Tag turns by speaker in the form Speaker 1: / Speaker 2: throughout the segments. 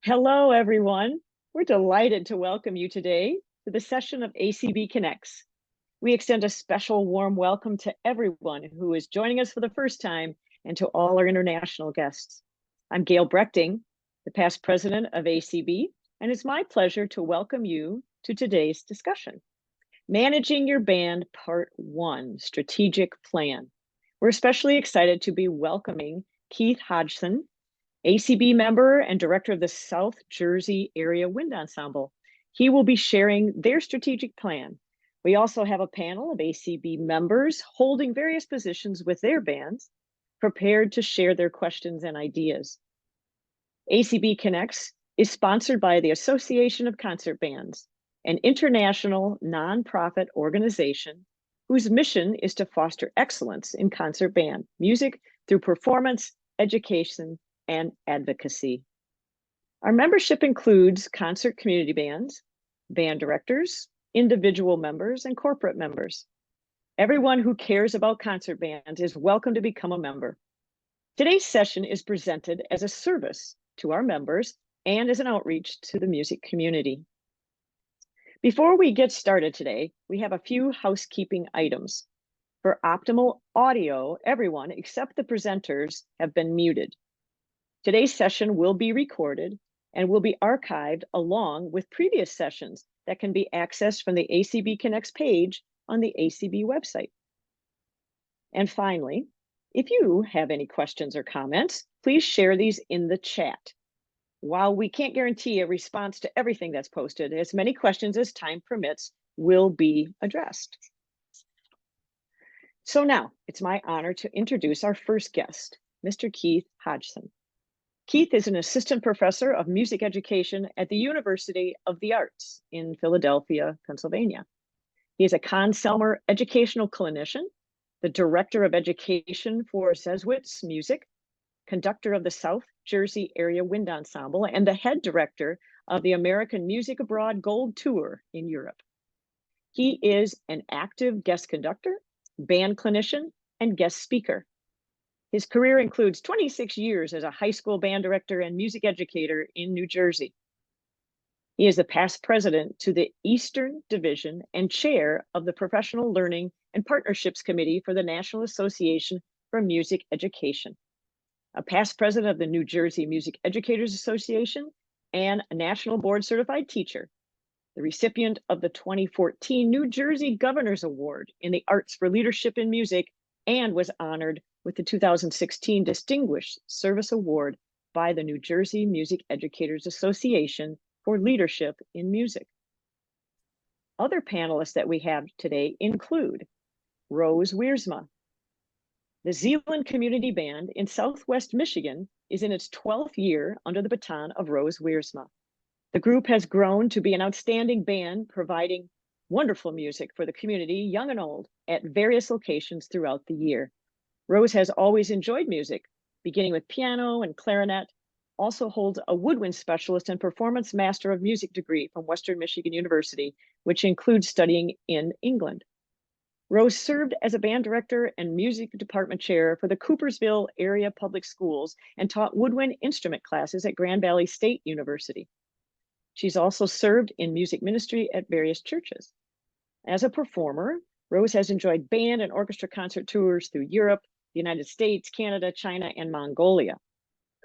Speaker 1: Hello, everyone. We're delighted to welcome you today to the session of ACB Connects. We extend a special warm welcome to everyone who is joining us for the first time and to all our international guests. I'm Gail Brechting, the past president of ACB, and it's my pleasure to welcome you to today's discussion. Managing Your Band Part 1, Strategic Plan. We're especially excited to be welcoming Keith Hodgson, ACB member and director of the South Jersey Area Wind Ensemble. He will be sharing their strategic plan. We also have a panel of ACB members holding various positions with their bands, prepared to share their questions and ideas. ACB Connects is sponsored by the Association of Concert Bands, an international nonprofit organization whose mission is to foster excellence in concert band music through performance, education, and advocacy. Our membership includes concert community bands, band directors, individual members, and corporate members. Everyone who cares about concert bands is welcome to become a member. Today's session is presented as a service to our members and as an outreach to the music community. Before we get started today, we have a few housekeeping items. For optimal audio, everyone except the presenters have been muted. Today's session will be recorded and will be archived along with previous sessions that can be accessed from the ACB Connects page on the ACB website. And finally, if you have any questions or comments, please share these in the chat. While we can't guarantee a response to everything that's posted, as many questions as time permits will be addressed. So now it's my honor to introduce our first guest, Mr. Keith Hodgson. Keith is an assistant professor of music education at the University of the Arts in Philadelphia, Pennsylvania. He is a Conn-Selmer educational clinician, the director of education for Seswitz Music, conductor of the South Jersey Area Wind Ensemble, and the head director of the American Music Abroad Gold Tour in Europe. He is an active guest conductor, band clinician, and guest speaker. His career includes 26 years as a high school band director and music educator in New Jersey. He is the past president to the Eastern Division and chair of the Professional Learning and Partnerships Committee for the National Association for Music Education, a past president of the New Jersey Music Educators Association, and a national board certified teacher, the recipient of the 2014 New Jersey Governor's Award in the Arts for Leadership in Music, and was honored with the 2016 Distinguished Service Award by the New Jersey Music Educators Association for Leadership in Music. Other panelists that we have today include Rose Wiersma. The Zeeland Community Band in Southwest Michigan is in its 12th year under the baton of Rose Wiersma. The group has grown to be an outstanding band, providing wonderful music for the community, young and old, at various locations throughout the year. Rose has always enjoyed music, beginning with piano and clarinet, also holds a woodwind specialist and performance master of music degree from Western Michigan University, which includes studying in England. Rose served as a band director and music department chair for the Coopersville area public schools and taught woodwind instrument classes at Grand Valley State University. She's also served in music ministry at various churches. As a performer, Rose has enjoyed band and orchestra concert tours through Europe, the United States, Canada, China, and Mongolia.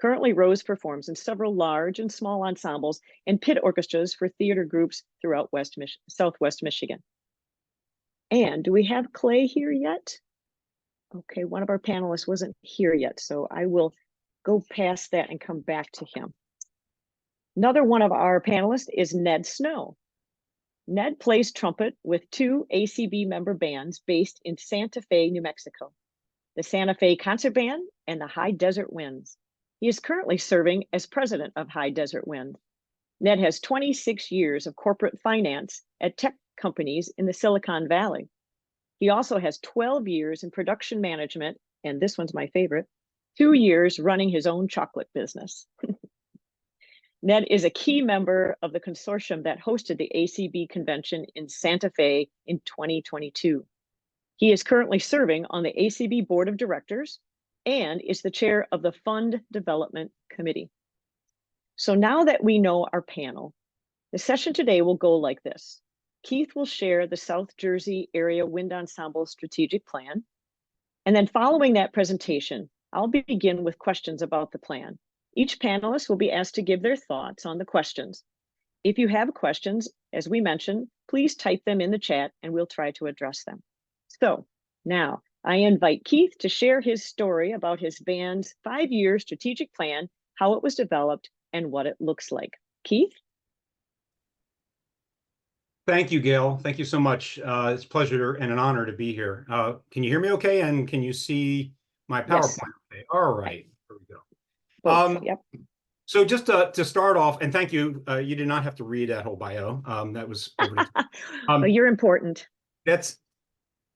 Speaker 1: Currently, Rose performs in several large and small ensembles and pit orchestras for theater groups throughout Southwest Michigan. And do we have Clay here yet? Okay, one of our panelists wasn't here yet, so I will go past that and come back to him. Another one of our panelists is Ned Snow. Ned plays trumpet with two ACB member bands based in Santa Fe, New Mexico, the Santa Fe Concert Band and the High Desert Winds. He is currently serving as president of High Desert Wind. Ned has 26 years of corporate finance at tech companies in the Silicon Valley. He also has 12 years in production management, and this one's my favorite, 2 years running his own chocolate business. Ned is a key member of the consortium that hosted the ACB convention in Santa Fe in 2022. He is currently serving on the ACB board of directors and is the chair of the Fund Development Committee. So now that we know our panel, the session today will go like this. Keith will share the South Jersey Area Wind Ensemble strategic plan. And then following that presentation, I'll begin with questions about the plan. Each panelist will be asked to give their thoughts on the questions. If you have questions, as we mentioned, please type them in the chat and we'll try to address them. So now I invite Keith to share his story about his band's 5-year strategic plan, how it was developed, and what it looks like. Keith?
Speaker 2: Thank you, Gail. Thank you so much. It's a pleasure and an honor to be here. Can you hear me okay? And can you see my PowerPoint?
Speaker 1: Yes.
Speaker 2: Okay. All right. Here we go.
Speaker 1: Yep.
Speaker 2: So just to start off, and thank you, you did not have to read that whole bio. That was
Speaker 1: You're important.
Speaker 2: That's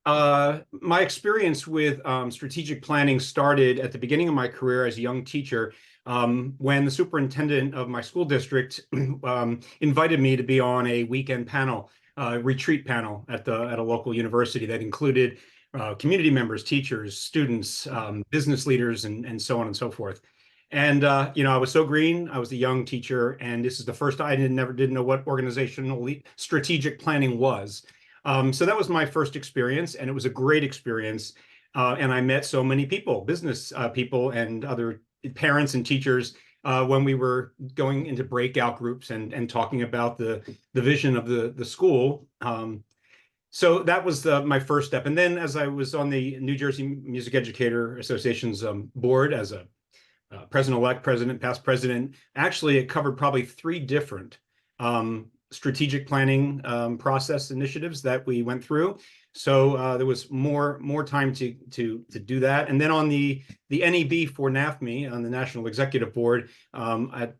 Speaker 2: my experience with strategic planning started at the beginning of my career as a young teacher, when the superintendent of my school district invited me to be on a weekend panel, retreat panel at a local university that included community members, teachers, students, business leaders, and so on and so forth. And I was so green. I was a young teacher, and this is the first I didn't know what organizational strategic planning was. So that was my first experience, and it was a great experience. And I met so many people, business people and other parents and teachers when we were going into breakout groups and talking about the vision of the school. So that was my first step. And then as I was on the New Jersey Music Educator Association's board as a president-elect, president, past president, actually it covered probably 3 different strategic planning process initiatives that we went through. So there was more time to do that. And then on the NEB for NAFME, on the National Executive Board, I had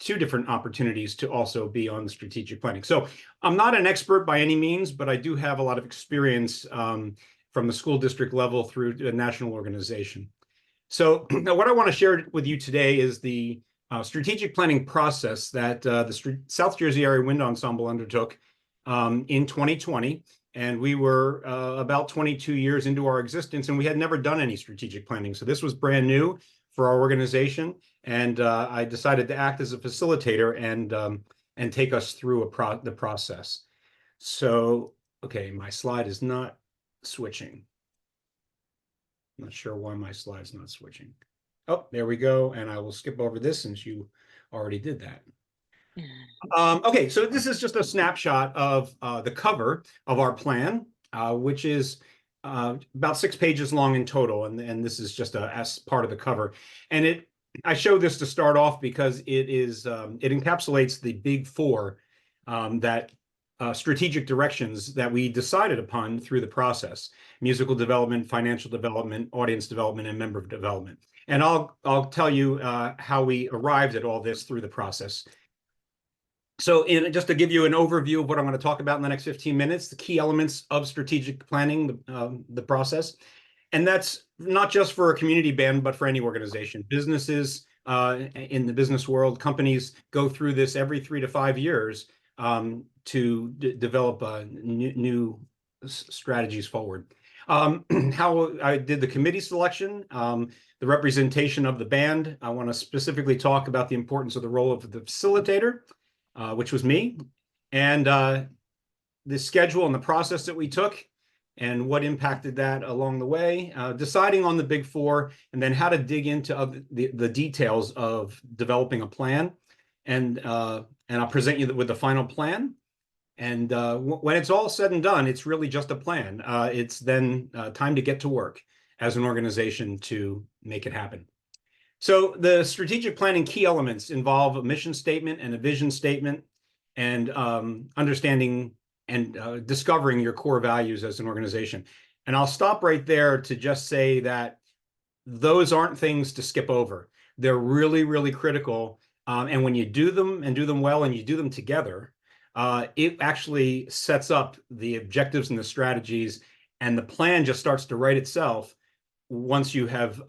Speaker 2: 2 different opportunities to also be on the strategic planning. So I'm not an expert by any means, but I do have a lot of experience from the school district level through a national organization. So what I want to share with you today is the strategic planning process that the South Jersey Area Wind Ensemble undertook in 2020. And we were about 22 years into our existence, and we had never done any strategic planning. So this was brand new for our organization. And I decided to act as a facilitator and take us through the process. So, okay, my slide is not switching. I'm not sure why my slide's not switching. Oh, there we go. And I will skip over this since you already did that. Okay, so this is just a snapshot of the cover of our plan, which is about 6 pages long in total. And this is just as part of the cover. And I show this to start off because it encapsulates the big 4 strategic directions that we decided upon through the process: musical development, financial development, audience development, and member development. And I'll tell you how we arrived at all this through the process. So just to give you an overview of what I'm going to talk about in the next 15 minutes, the key elements of strategic planning, the process. And that's not just for a community band, but for any organization. Businesses in the business world, companies go through this every 3 to 5 years to develop new strategies forward. How I did the committee selection, the representation of the band. I want to specifically talk about the importance of the role of the facilitator, which was me, and the schedule and the process that we took and what impacted that along the way, deciding on the big 4, and then how to dig into the details of developing a plan. And I'll present you with the final plan. And when it's all said and done, it's really just a plan. It's then time to get to work as an organization to make it happen. So the strategic planning key elements involve a mission statement and a vision statement, and understanding and discovering your core values as an organization. And I'll stop right there to just say that those aren't things to skip over. They're really, really critical. And when you do them and do them well and you do them together, it actually sets up the objectives and the strategies, and the plan just starts to write itself once you have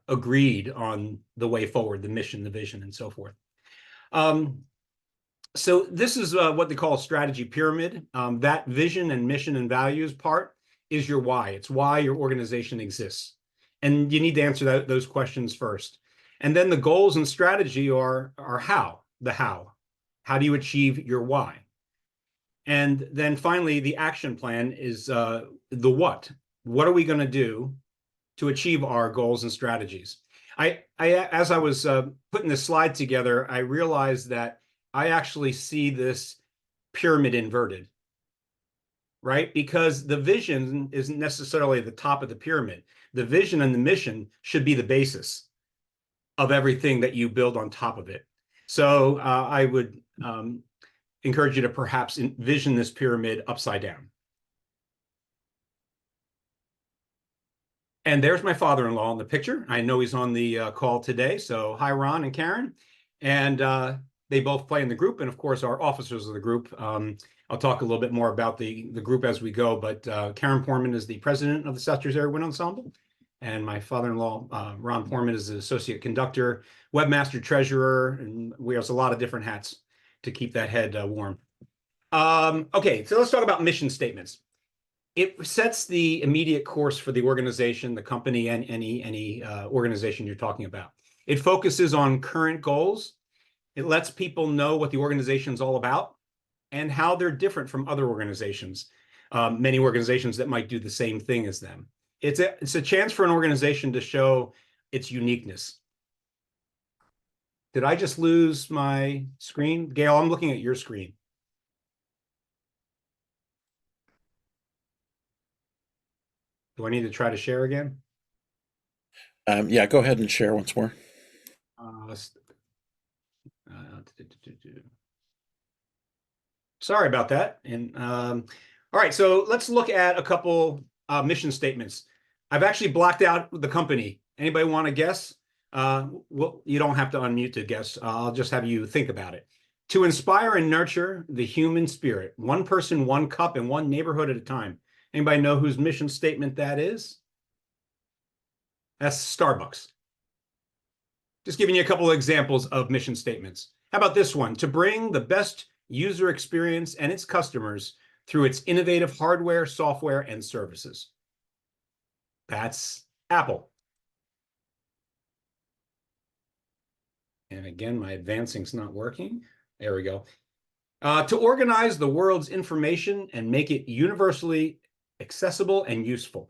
Speaker 2: agreed on the way forward, the mission, the vision, and so forth. So this is what they call a strategy pyramid. That vision and mission and values part is your why. It's why your organization exists. And you need to answer those questions first. And then the goals and strategy are how, the how. How do you achieve your why? And then finally, the action plan is the what. What are we going to do to achieve our goals and strategies? As I was putting this slide together, I realized that I actually see this pyramid inverted, right? Because the vision isn't necessarily the top of the pyramid. The vision and the mission should be the basis of everything that you build on top of it. So I would encourage you to perhaps envision this pyramid upside down. And there's my father-in-law in the picture. I know he's on the call today. So hi, Ron and Karen. And they both play in the group and, of course, are officers of the group. I'll talk a little bit more about the group as we go. But Karen Porman is the president of the South Jersey Area Wind Ensemble. And my father-in-law, Ron Porman, is the associate conductor, webmaster, treasurer, and wears a lot of different hats to keep that head warm. Okay, so let's talk about mission statements. It sets the immediate course for the organization, the company, and any organization you're talking about. It focuses on current goals. It lets people know what the organization is all about and how they're different from other organizations, many organizations that might do the same thing as them. It's a chance for an organization to show its uniqueness. Did I just lose my screen? Gail, I'm looking at your screen. Do I need to try to share again?
Speaker 3: Yeah, go ahead and share once more.
Speaker 2: Sorry about that. And all right, so let's look at a couple mission statements. I've actually blocked out the company. Anybody want to guess? Well, you don't have to unmute to guess. I'll just have you think about it. To inspire and nurture the human spirit, one person, one cup, and one neighborhood at a time. Anybody know whose mission statement that is? That's Starbucks. Just giving you a couple of examples of mission statements. How about this one? To bring the best user experience and its customers through its innovative hardware, software, and services. That's Apple. And again, my advancing's not working. There we go. To organize the world's information and make it universally accessible and useful.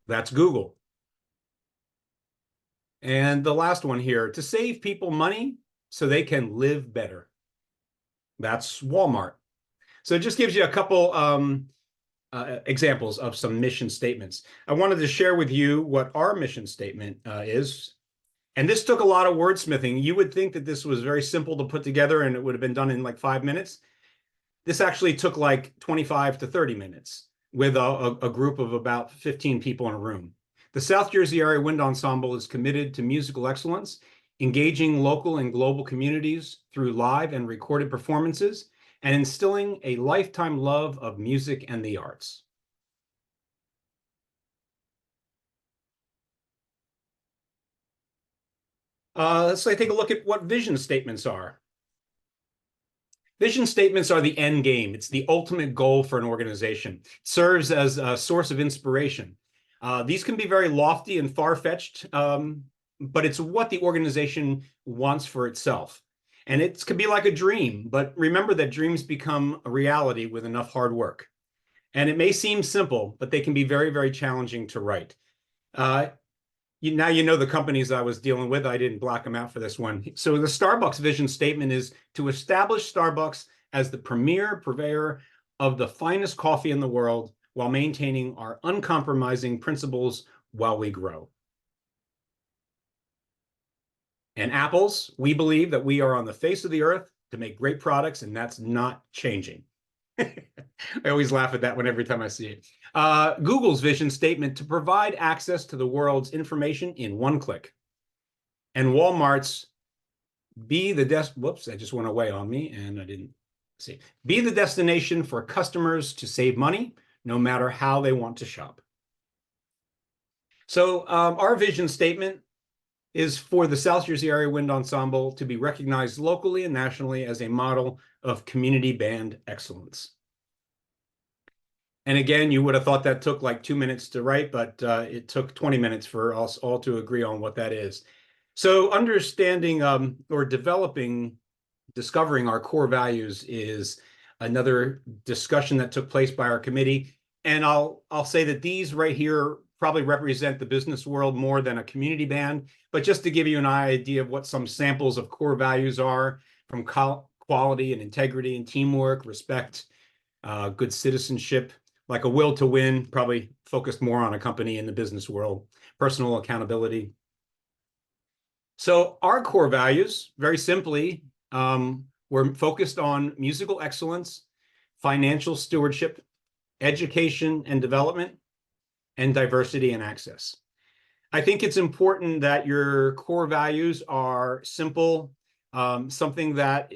Speaker 2: That's Google. And the last one here, to save people money so they can live better. That's Walmart. So it just gives you a couple examples of some mission statements. I wanted to share with you what our mission statement is. And this took a lot of wordsmithing. You would think that this was very simple to put together and it would have been done in like 5 minutes. This actually took like 25 to 30 minutes with a group of about 15 people in a room. The South Jersey Area Wind Ensemble is committed to musical excellence, engaging local and global communities through live and recorded performances, and instilling a lifetime love of music and the arts. Let's take a look at what vision statements are. Vision statements are the end game. It's the ultimate goal for an organization. It serves as a source of inspiration. These can be very lofty and far-fetched, but it's what the organization wants for itself. And it can be like a dream, but remember that dreams become a reality with enough hard work. And it may seem simple, but they can be very, very challenging to write. Now you know the companies I was dealing with. I didn't block them out for this one. So the Starbucks vision statement is to establish Starbucks as the premier purveyor of the finest coffee in the world while maintaining our uncompromising principles while we grow. And Apple's, we believe that we are on the face of the earth to make great products, and that's not changing. I always laugh at that one every time I see it. Google's vision statement to provide access to the world's information in one click. And Walmart's whoops, I just went away on me and I didn't see. Be the destination for customers to save money, no matter how they want to shop. So our vision statement is for the South Jersey Area Wind Ensemble to be recognized locally and nationally as a model of community band excellence. And again, you would have thought that took like 2 minutes to write, but it took 20 minutes for us all to agree on what that is. So understanding or discovering our core values is another discussion that took place by our committee. And I'll say that these right here probably represent the business world more than a community band, but just to give you an idea of what some samples of core values are, from quality and integrity and teamwork, respect, good citizenship, like a will to win, probably focused more on a company in the business world, personal accountability. So our core values, very simply, we're focused on musical excellence, financial stewardship, education and development, and diversity and access. I think it's important that your core values are simple, something that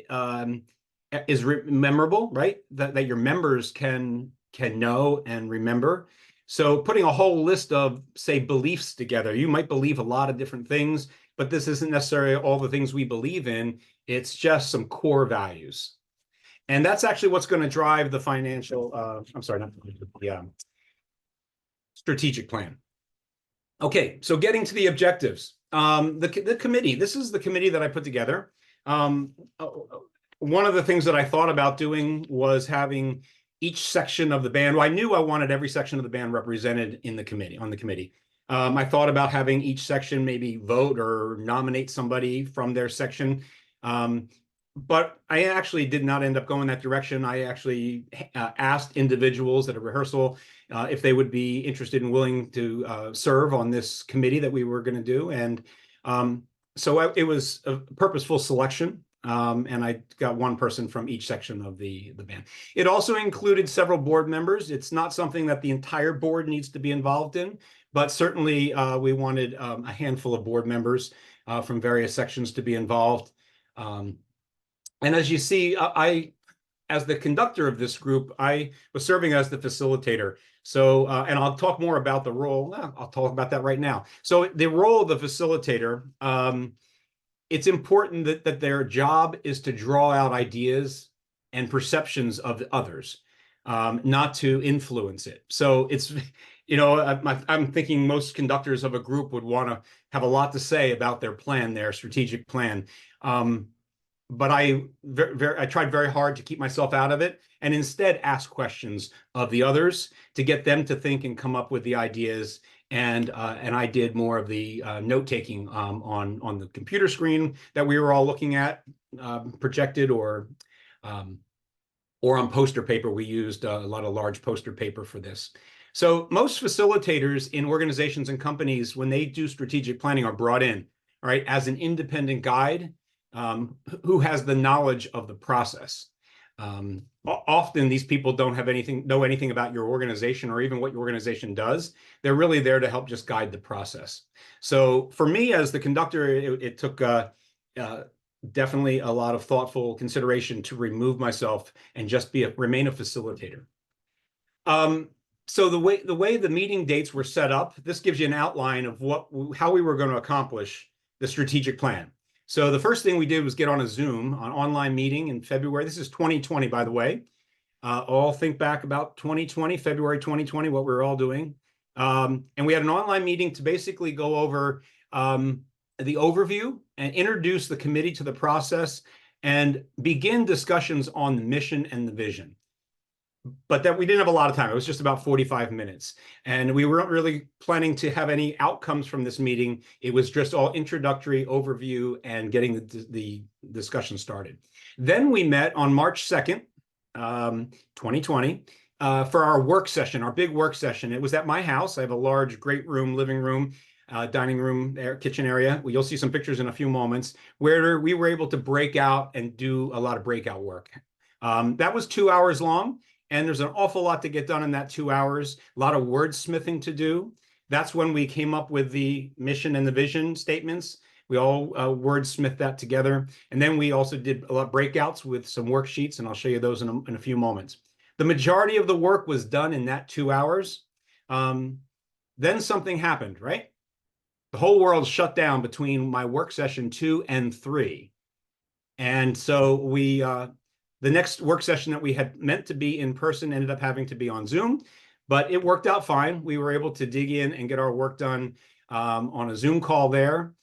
Speaker 2: is memorable, right? That your members can know and remember. So putting a whole list of, say, beliefs together, you might believe a lot of different things, but this isn't necessarily all the things we believe in. It's just some core values. And that's actually what's going to drive the strategic plan. Okay, so getting to the objectives. The committee, this is the committee that I put together. One of the things that I thought about doing was having each section of the band. Well, I knew I wanted every section of the band represented in the committee, on the committee. I thought about having each section maybe vote or nominate somebody from their section. But I actually did not end up going that direction. I actually asked individuals at a rehearsal if they would be interested and willing to serve on this committee that we were going to do. And so it was a purposeful selection. And I got one person from each section of the band. It also included several board members. It's not something that the entire board needs to be involved in, but certainly we wanted a handful of board members from various sections to be involved. And as you see, as the conductor of this group, I was serving as the facilitator. So, and I'll talk more about the role. Well, I'll talk about that right now. So the role of the facilitator, it's important that their job is to draw out ideas and perceptions of others, not to influence it. So it's, I'm thinking most conductors of a group would want to have a lot to say about their plan, their strategic plan. But I tried very hard to keep myself out of it and instead ask questions of the others to get them to think and come up with the ideas. And I did more of the note taking on the computer screen that we were all looking at, projected or on poster paper. We used a lot of large poster paper for this. So most facilitators in organizations and companies, when they do strategic planning, are brought in, all right, as an independent guide. Who has the knowledge of the process. Often these people don't know anything about your organization or even what your organization does. They're really there to help just guide the process. So for me as the conductor, it took definitely a lot of thoughtful consideration to remove myself and just remain a facilitator. So the way the meeting dates were set up, this gives you an outline of how we were going to accomplish the strategic plan. So the first thing we did was get on a Zoom, an online meeting in February. This is 2020, by the way. All think back about 2020, February 2020, what we were all doing. And we had an online meeting to basically go over the overview and introduce the committee to the process and begin discussions on the mission and the vision. But that we didn't have a lot of time. It was just about 45 minutes. And we weren't really planning to have any outcomes from this meeting. It was just all introductory overview and getting the discussion started. Then we met on March 2nd, 2020, for our work session, our big work session. It was at my house. I have a large, great room, living room, dining room, kitchen area. Well, you'll see some pictures in a few moments where we were able to break out and do a lot of breakout work. That was 2 hours long. And there's an awful lot to get done in that 2 hours, a lot of wordsmithing to do. That's when we came up with the mission and the vision statements. We all wordsmithed that together. And then we also did a lot of breakouts with some worksheets, and I'll show you those in a few moments. The majority of the work was done in that 2 hours. Then something happened, right? The whole world shut down between my work session 2 and 3. And so The next work session that we had meant to be in person ended up having to be on Zoom, but it worked out fine. We were able to dig in and get our work done on a Zoom call there.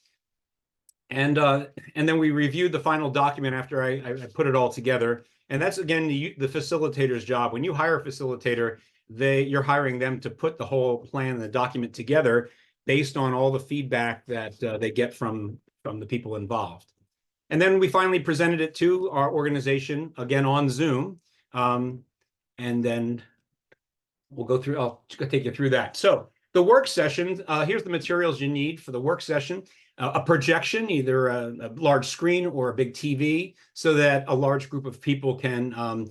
Speaker 2: And then we reviewed the final document after I put it all together. And that's, again, the facilitator's job. When you hire a facilitator, you're hiring them to put the whole plan, the document together based on all the feedback that they get from the people involved. And then we finally presented it to our organization, again, on Zoom. And then we'll go through, I'll take you through that. So the work session, here's the materials you need for the work session. A projection, either a large screen or a big TV, so that a large group of people can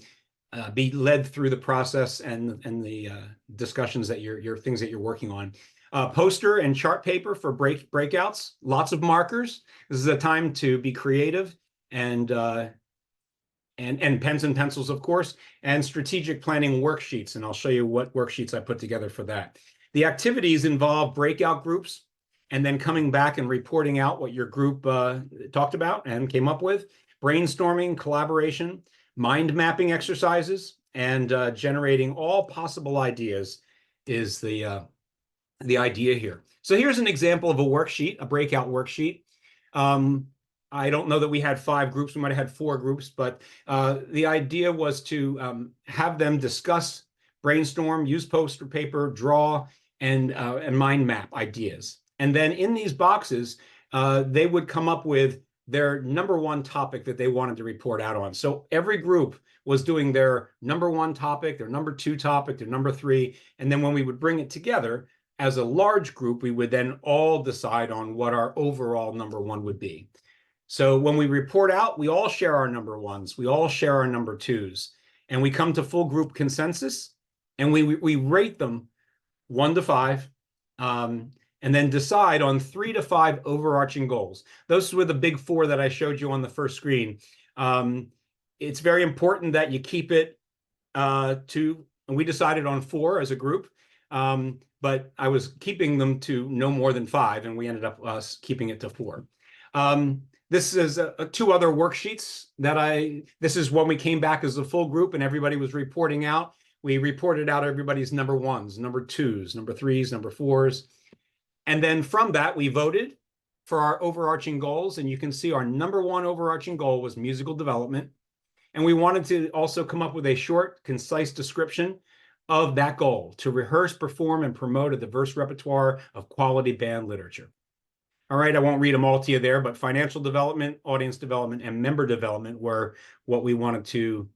Speaker 2: be led through the process and the discussions that things that you're working on. Poster and chart paper for breakouts, lots of markers. This is a time to be creative, and pens and pencils, of course, and strategic planning worksheets. And I'll show you what worksheets I put together for that. The activities involve breakout groups, and then coming back and reporting out what your group talked about and came up with, brainstorming, collaboration, mind mapping exercises, and generating all possible ideas is the idea here. So here's an example of a worksheet, a breakout worksheet. I don't know that we had 5 groups. We might have had 4 groups, but the idea was to have them discuss, brainstorm, use poster paper, draw, and mind map ideas. And then in these boxes, they would come up with their #1 topic that they wanted to report out on. So every group was doing their #1 topic, their #2 topic, their #3. And then when we would bring it together as a large group, we would then all decide on what our overall #1 would be. So when we report out, we all share our #1s, we all share our #2s, and we come to full group consensus, and we rate them 1 to 5. And then decide on 3 to 5 overarching goals. Those were the big 4 that I showed you on the first screen. It's very important that you keep it to, and we decided on 4 as a group, but I was keeping them to no more than 5, and we ended up keeping it to 4. This is 2 other worksheets this is when we came back as a full group and everybody was reporting out. We reported out everybody's #1s, #2s, #3s, #4s. And then from that, we voted for our overarching goals. And you can see our #1 overarching goal was musical development. And we wanted to also come up with a short, concise description of that goal: to rehearse, perform, and promote a diverse repertoire of quality band literature. All right, I won't read them all to you there, but financial development, audience development, and member development were what we wanted to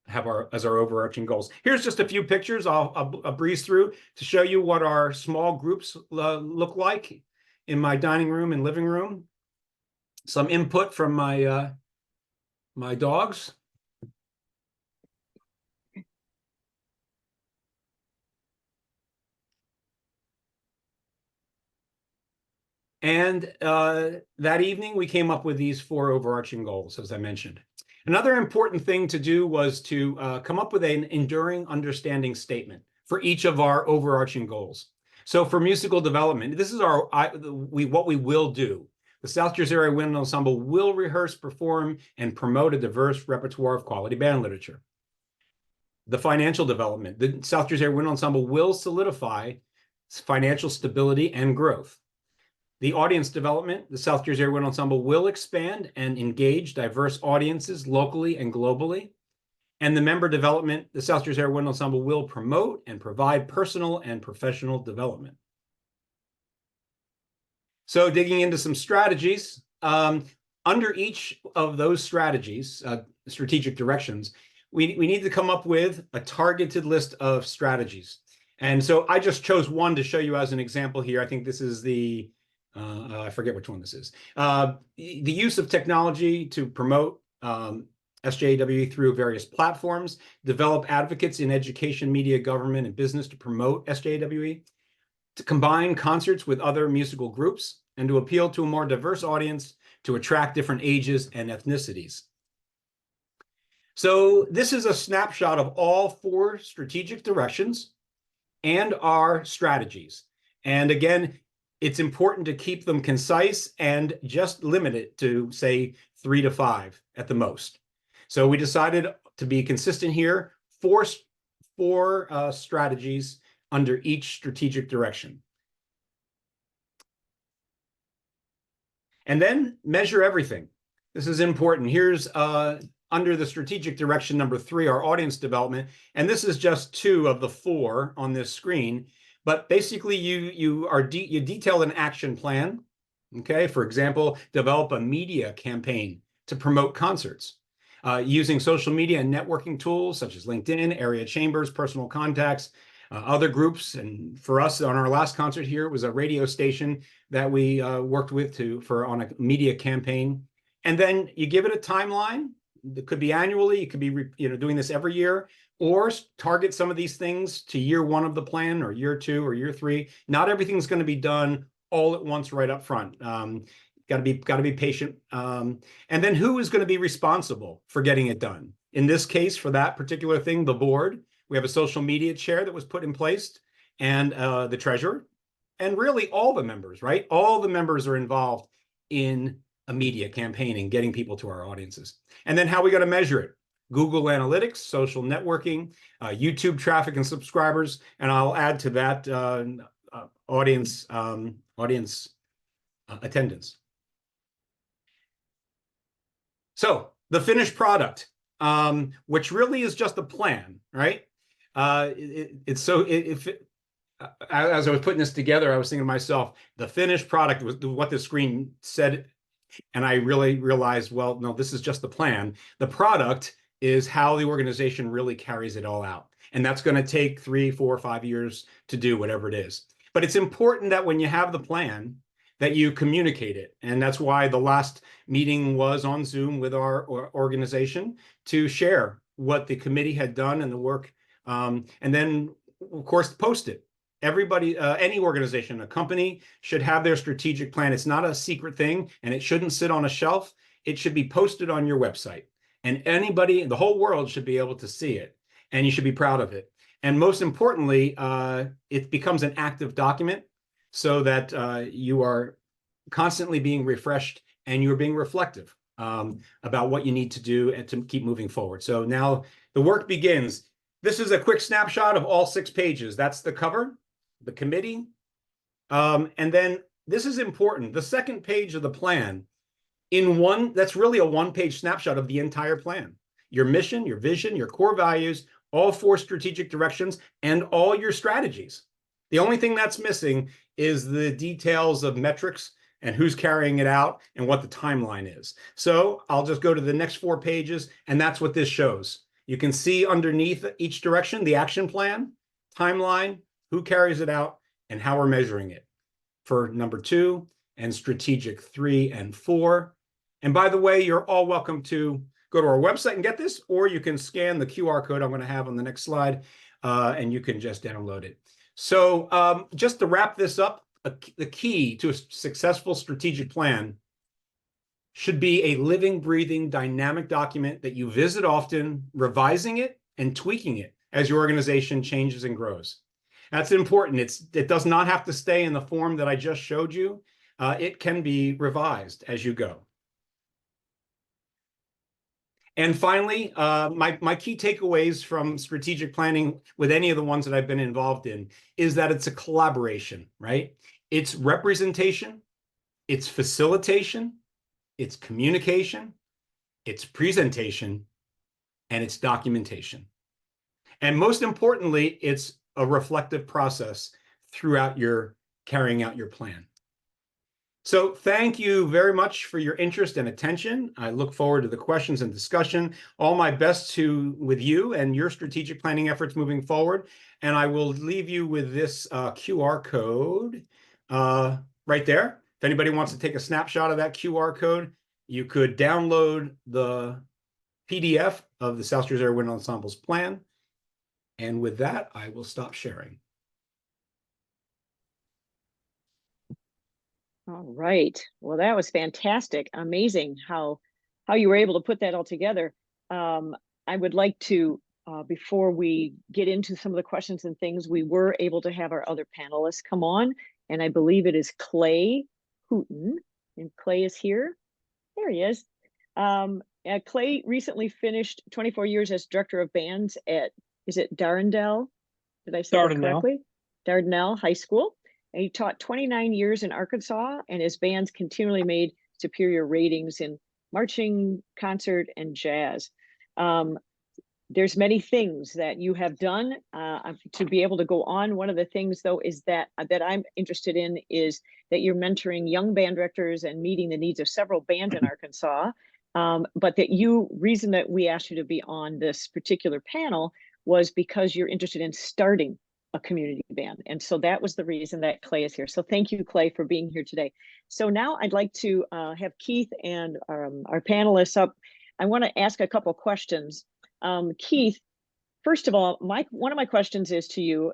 Speaker 2: have as our overarching goals. Here's just a few pictures I'll breeze through to show you what our small groups look like in my dining room and living room. Some input from my my dogs. And that evening, we came up with these 4 overarching goals, as I mentioned. Another important thing to do was to come up with an enduring understanding statement for each of our overarching goals. So for musical development, this is what we will do. The South Jersey Area Wind Ensemble will rehearse, perform, and promote a diverse repertoire of quality band literature. The financial development, the South Jersey Area Wind Ensemble will solidify financial stability and growth. The audience development, the South Jersey Area Wind Ensemble will expand and engage diverse audiences locally and globally. And the member development, the South Jersey Area Wind Ensemble will promote and provide personal and professional development. So digging into some strategies, under each of those strategies, strategic directions, we need to come up with a targeted list of strategies. And so I just chose one to show you as an example here. I think this is I forget which one this is. The use of technology to promote SJWE through various platforms, develop advocates in education, media, government, and business to promote SJWE, to combine concerts with other musical groups, and to appeal to a more diverse audience to attract different ages and ethnicities. So this is a snapshot of all 4 strategic directions and our strategies. And again, it's important to keep them concise and just limit it to, say, 3 to 5 at the most. So we decided to be consistent here, four strategies under each strategic direction. And then measure everything. This is important. Here's under the strategic direction number 3, our audience development. And this is just 2 of the 4 on this screen. But basically, you detail an action plan. Okay, for example, develop a media campaign to promote concerts. Using social media and networking tools such as LinkedIn, area chambers, personal contacts, other groups. And for us, on our last concert here, it was a radio station that we worked with on a media campaign. And then you give it a timeline. It could be annually. It could be doing this every year, or target some of these things to year 1 of the plan, or year 2, or year 3. Not everything's going to be done all at once right up front. Got to be patient. And then who is going to be responsible for getting it done? In this case, for that particular thing, the board. We have a social media chair that was put in place, and the treasurer, and really all the members, right? All the members are involved in a media campaign and getting people to our audiences. And then how are we going to measure it? Google Analytics, social networking, YouTube traffic and subscribers, and I'll add to that audience attendance. So the finished product, which really is just a plan, right? As I was putting this together, I was thinking to myself, the finished product was what the screen said. And I really realized, well, no, this is just the plan. The product is how the organization really carries it all out. And that's going to take 3, 4, 5 years to do, whatever it is. But it's important that when you have the plan, that you communicate it. And that's why the last meeting was on Zoom with our organization to share what the committee had done and the work. And then, of course, post it. Everybody, any organization, a company should have their strategic plan. It's not a secret thing, and it shouldn't sit on a shelf. It should be posted on your website. And anybody, the whole world should be able to see it. And you should be proud of it. And most importantly, it becomes an active document so that you are constantly being refreshed and you're being reflective about what you need to do and to keep moving forward. So now the work begins. This is a quick snapshot of all 6 pages. That's the cover, the committee. And then this is important. The second page of the plan, that's really a 1-page snapshot of the entire plan. Your mission, your vision, your core values, all 4 strategic directions, and all your strategies. The only thing that's missing is the details of metrics and who's carrying it out and what the timeline is. So I'll just go to the next 4 pages, and that's what this shows. You can see underneath each direction, the action plan, timeline, who carries it out, and how we're measuring it for number 2 and strategic 3 and 4. And by the way, you're all welcome to go to our website and get this, or you can scan the QR code I'm going to have on the next slide, and you can just download it. So just to wrap this up, the key to a successful strategic plan should be a living, breathing, dynamic document that you visit often, revising it and tweaking it as your organization changes and grows. That's important. It does not have to stay in the form that I just showed you. It can be revised as you go. And finally, my key takeaways from strategic planning with any of the ones that I've been involved in is that it's a collaboration, right? It's representation, it's facilitation, it's communication, it's presentation, and it's documentation. And most importantly, it's a reflective process throughout your carrying out your plan. So thank you very much for your interest and attention. I look forward to the questions and discussion. All my best with you and your strategic planning efforts moving forward. And I will leave you with this QR code right there. If anybody wants to take a snapshot of that QR code, you could download the PDF of the South Jersey Wind Ensemble's plan. And with that, I will stop sharing.
Speaker 1: All right. Well, that was fantastic. Amazing how you were able to put that all together. I would like to, before we get into some of the questions and things, we were able to have our other panelists come on, and I believe it is Clay Hooten, and Clay is here. There he is. Clay recently finished 24 years as director of bands at, is it Dardanelle? Did I say that
Speaker 4: Dardanelle.
Speaker 1: correctly? Dardanelle High School. And he taught 29 years in Arkansas, and his bands continually made superior ratings in marching, concert, and jazz. There's many things that you have done to be able to go on. One of the things, though, is that I'm interested in is that you're mentoring young band directors and meeting the needs of several bands in Arkansas. But reason that we asked you to be on this particular panel was because you're interested in starting a community band. And so that was the reason that Clay is here. So thank you, Clay, for being here today. So now I'd like to have Keith and our panelists up. I want to ask a couple questions. Keith, first of all, one of my questions is to you.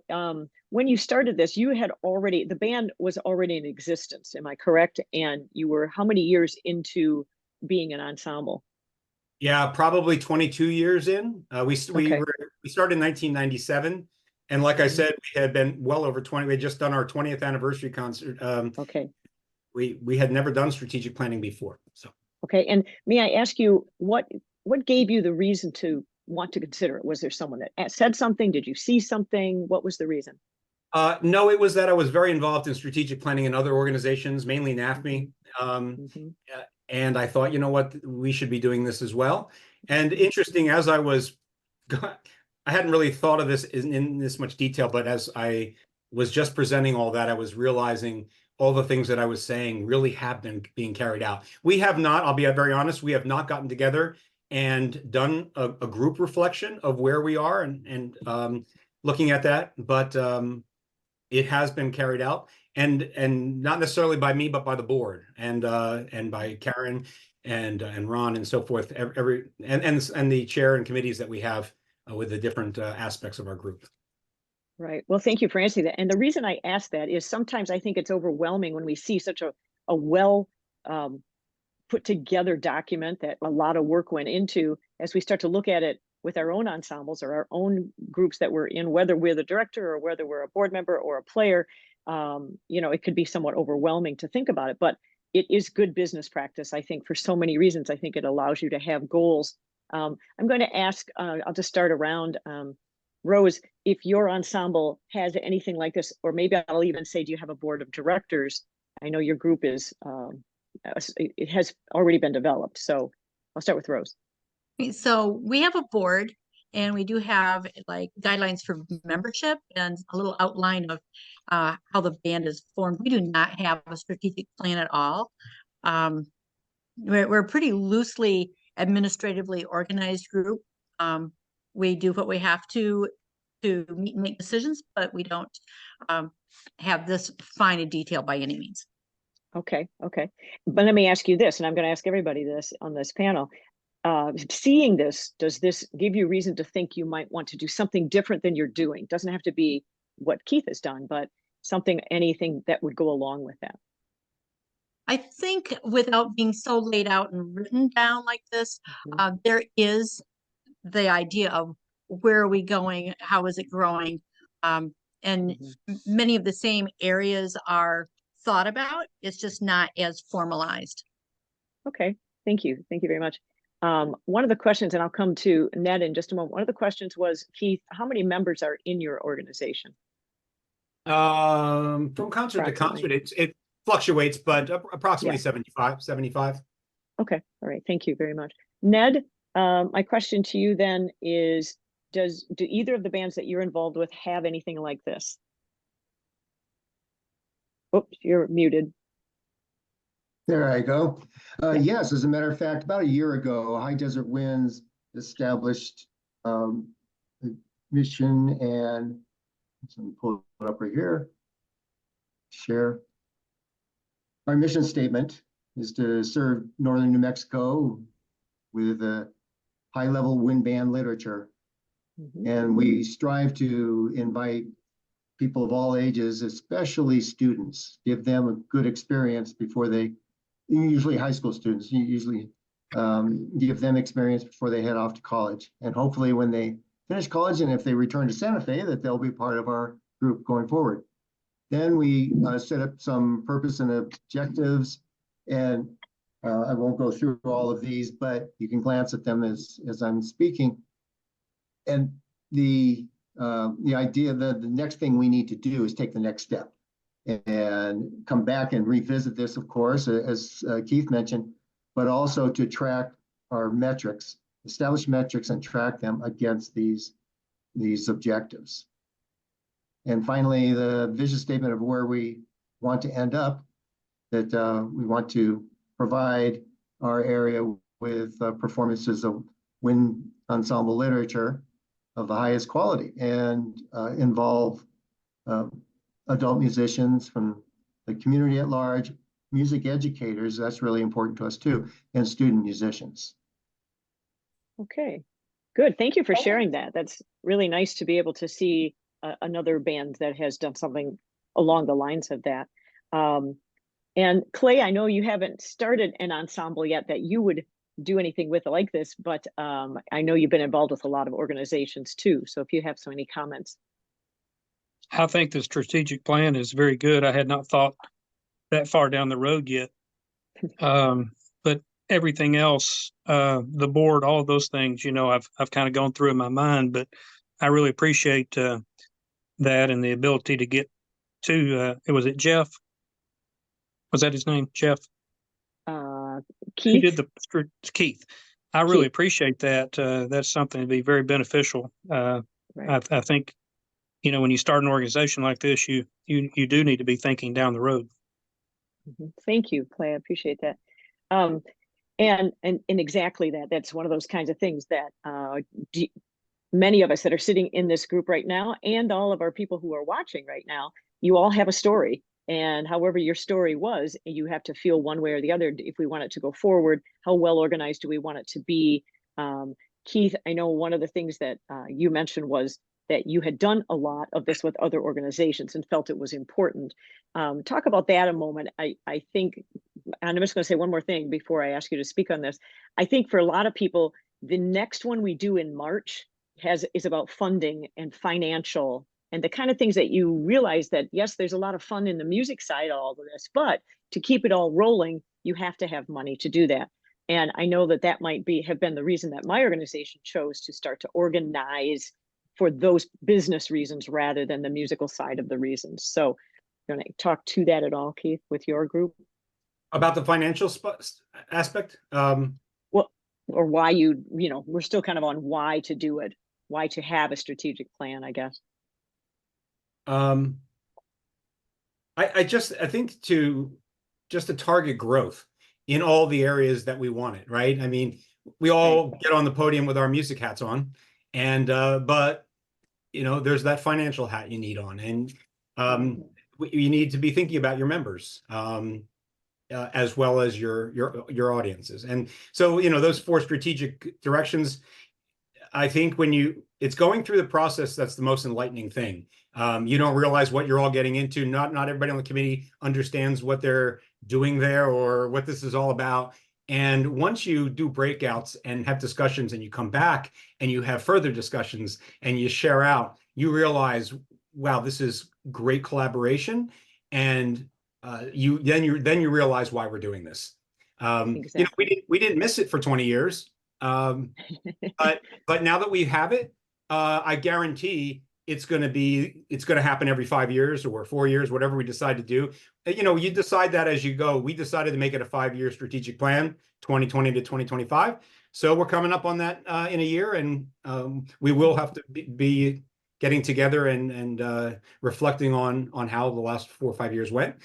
Speaker 1: When you started this, the band was already in existence, am I correct? And you were how many years into being an ensemble?
Speaker 2: Yeah, probably 22 years in. We started in 1997. And like I said, we had been well over 20. We had just done our 20th anniversary concert. We had never done strategic planning before. So
Speaker 1: okay. And may I ask you, what gave you the reason to want to consider it? Was there someone that said something? Did you see something? What was the reason?
Speaker 2: No, it was that I was very involved in strategic planning in other organizations, mainly NAFME. And I thought, you know what, we should be doing this as well. And interesting, as I hadn't really thought of this in this much detail, but as I was just presenting all that, I was realizing all the things that I was saying really have been being carried out. We have not, I'll be very honest, we have not gotten together and done a group reflection of where we are and looking at that, but it has been carried out, and not necessarily by me, but by the board and by Karen and Ron and so forth. And the chair and committees that we have with the different aspects of our group.
Speaker 1: Right. Well, thank you for answering that. And the reason I ask that is sometimes I think it's overwhelming when we see such a well put together document that a lot of work went into. As we start to look at it with our own ensembles or our own groups that we're in, whether we're the director or whether we're a board member or a player, it could be somewhat overwhelming to think about it, but it is good business practice, I think, for so many reasons. I think it allows you to have goals. I'm going to ask, I'll just start around, Rose, if your ensemble has anything like this, or maybe I'll even say, do you have a board of directors? I know your group it has already been developed. So I'll start with Rose.
Speaker 5: So we have a board, and we do have like guidelines for membership and a little outline of how the band is formed. We do not have a strategic plan at all. We're a pretty loosely administratively organized group. We do what we have to meet and make decisions, but we don't have this fine in detail by any means.
Speaker 1: Okay. But let me ask you this, and I'm going to ask everybody this on this panel. Seeing this, does this give you reason to think you might want to do something different than you're doing? Doesn't have to be what Keith has done, but anything that would go along with that.
Speaker 5: I think without being so laid out and written down like this, there is the idea of where are we going? How is it growing? And many of the same areas are thought about. It's just not as formalized.
Speaker 1: Okay, thank you. Thank you very much. One of the questions, and I'll come to Ned in just a moment. One of the questions was, Keith, how many members are in your organization?
Speaker 2: From concert to concert, it fluctuates, but approximately 75.
Speaker 1: Okay, all right, thank you very much. Ned, my question to you then is, do either of the bands that you're involved with have anything like this? Oops, you're muted.
Speaker 6: There I go. Yes, as a matter of fact, about a year ago, High Desert Winds established a mission, and let me pull it up right here. Share. Our mission statement is to serve northern New Mexico with a high-level wind band literature. And we strive to invite people of all ages, especially students, give them a good experience before they, usually high school students, usually give them experience before they head off to college. And hopefully when they finish college and if they return to Santa Fe, that they'll be part of our group going forward. Then we set up some purpose and objectives. And I won't go through all of these, but you can glance at them as I'm speaking. And the idea that the next thing we need to do is take the next step and come back and revisit this, of course, as Keith mentioned, but also to track our metrics, establish metrics and track them against these objectives. And finally, the vision statement of where we want to end up, that we want to provide our area with performances of wind ensemble literature of the highest quality and involve adult musicians from the community at large, music educators, that's really important to us too, and student musicians.
Speaker 1: Okay, good. Thank you for sharing that. That's really nice to be able to see another band that has done something along the lines of that. And Clay, I know you haven't started an ensemble yet that you would do anything with like this, but I know you've been involved with a lot of organizations too. So if you have so many comments.
Speaker 4: I think the strategic plan is very good. I had not thought that far down the road yet. But everything else, the board, all of those things, you know, I've kind of gone through in my mind, but I really appreciate that and the ability to get to, was it Jeff? Was that his name? Jeff?
Speaker 1: Keith?
Speaker 4: Who did the Keith. I really
Speaker 1: Keith.
Speaker 4: appreciate that. That's something to be very beneficial.
Speaker 1: Right.
Speaker 4: I think, you know, when you start an organization like this, you do need to be thinking down the road.
Speaker 1: Thank you, Clay. I appreciate that. And exactly that. That's one of those kinds of things that many of us that are sitting in this group right now, and all of our people who are watching right now, you all have a story. And however your story was, you have to feel one way or the other if we want it to go forward. How well organized do we want it to be? Keith, I know one of the things that you mentioned was that you had done a lot of this with other organizations and felt it was important. Talk about that a moment. I think, and I'm just going to say one more thing before I ask you to speak on this. I think for a lot of people, the next one we do in March is about funding and financial and the kind of things that you realize that, yes, there's a lot of fun in the music side of all of this, but to keep it all rolling, you have to have money to do that. And I know that that might have been the reason that my organization chose to start to organize for those business reasons rather than the musical side of the reasons. So you want to talk to that at all, Keith, with your group?
Speaker 2: About the financial aspect?
Speaker 1: Well, or why you know, we're still kind of on why to do it, why to have a strategic plan, I guess.
Speaker 2: I think to target growth in all the areas that we want it, right? I mean, we all get on the podium with our music hats on, and but you know, there's that financial hat you need on, and you need to be thinking about your members as well as your audiences. And so, you know, those 4 strategic directions, I think when it's going through the process that's the most enlightening thing. You don't realize what you're all getting into. Not everybody on the committee understands what they're doing there or what this is all about. And once you do breakouts and have discussions and you come back and you have further discussions and you share out, you realize, wow, this is great collaboration. And then you realize why we're doing this. Exactly. You know, we didn't miss it for 20 years. But now that we have it, I guarantee it's going to happen every 5 years or 4 years, whatever we decide to do. You know, you decide that as you go. We decided to make it a 5-year strategic plan, 2020 to 2025. So we're coming up on that in a year, and we will have to be getting together and reflecting on how the last 4 or 5 years went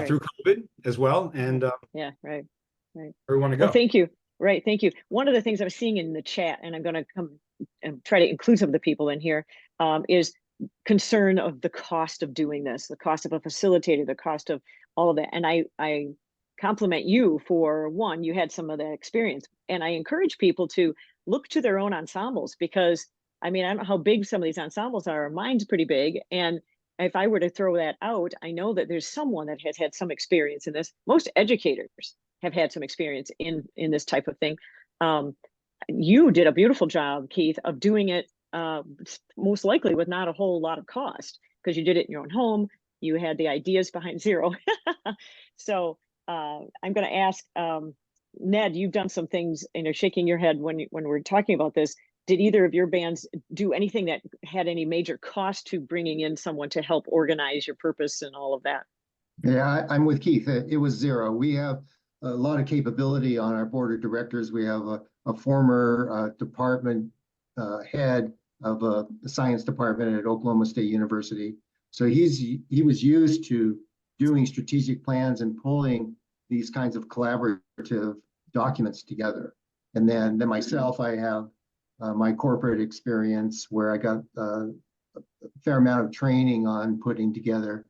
Speaker 2: through COVID as well. And
Speaker 1: yeah, right.
Speaker 2: Where we want to go.
Speaker 1: Well, thank you. Right, thank you. One of the things I was seeing in the chat, and I'm going to come and try to include some of the people in here, is concern of the cost of doing this, the cost of a facilitator, the cost of all of that. And I compliment you for, one, you had some of that experience. And I encourage people to look to their own ensembles, because, I mean, I don't know how big some of these ensembles are. Mine's pretty big. And if I were to throw that out, I know that there's someone that has had some experience in this. Most educators have had some experience in this type of thing. You did a beautiful job, Keith, of doing it most likely with not a whole lot of cost, because you did it in your own home. You had the ideas behind zero. So I'm going to ask Ned, you've done some things, shaking your head when we're talking about this. Did either of your bands do anything that had any major cost to bringing in someone to help organize your purpose and all of that?
Speaker 6: Yeah, I'm with Keith. It was zero. We have a lot of capability on our board of directors. We have a former department head of the science department at Oklahoma State University. So he was used to doing strategic plans and pulling these kinds of collaborative documents together. And then myself, I have my corporate experience where I got a fair amount of training on putting together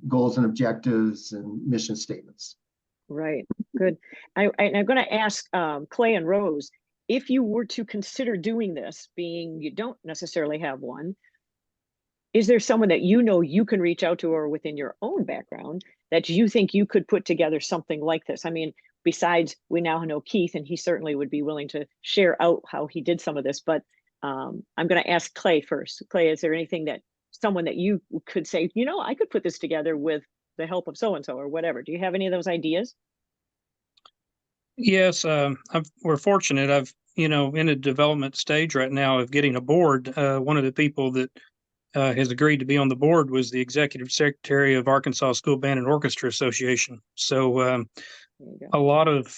Speaker 6: goals and objectives and mission statements.
Speaker 1: Right, good. I'm going to ask Clay and Rose, if you were to consider doing this, being you don't necessarily have one, is there someone that you can reach out to, or within your own background, that you think you could put together something like this? I mean, besides, we now know Keith, and he certainly would be willing to share out how he did some of this, but I'm going to ask Clay first. Clay, is there anything that someone that you could say, I could put this together with the help of so-and-so or whatever? Do you have any of those ideas?
Speaker 4: Yes, we're fortunate. I've, in a development stage right now of getting a board. One of the people that has agreed to be on the board was the executive secretary of Arkansas School Band and Orchestra Association. So a lot of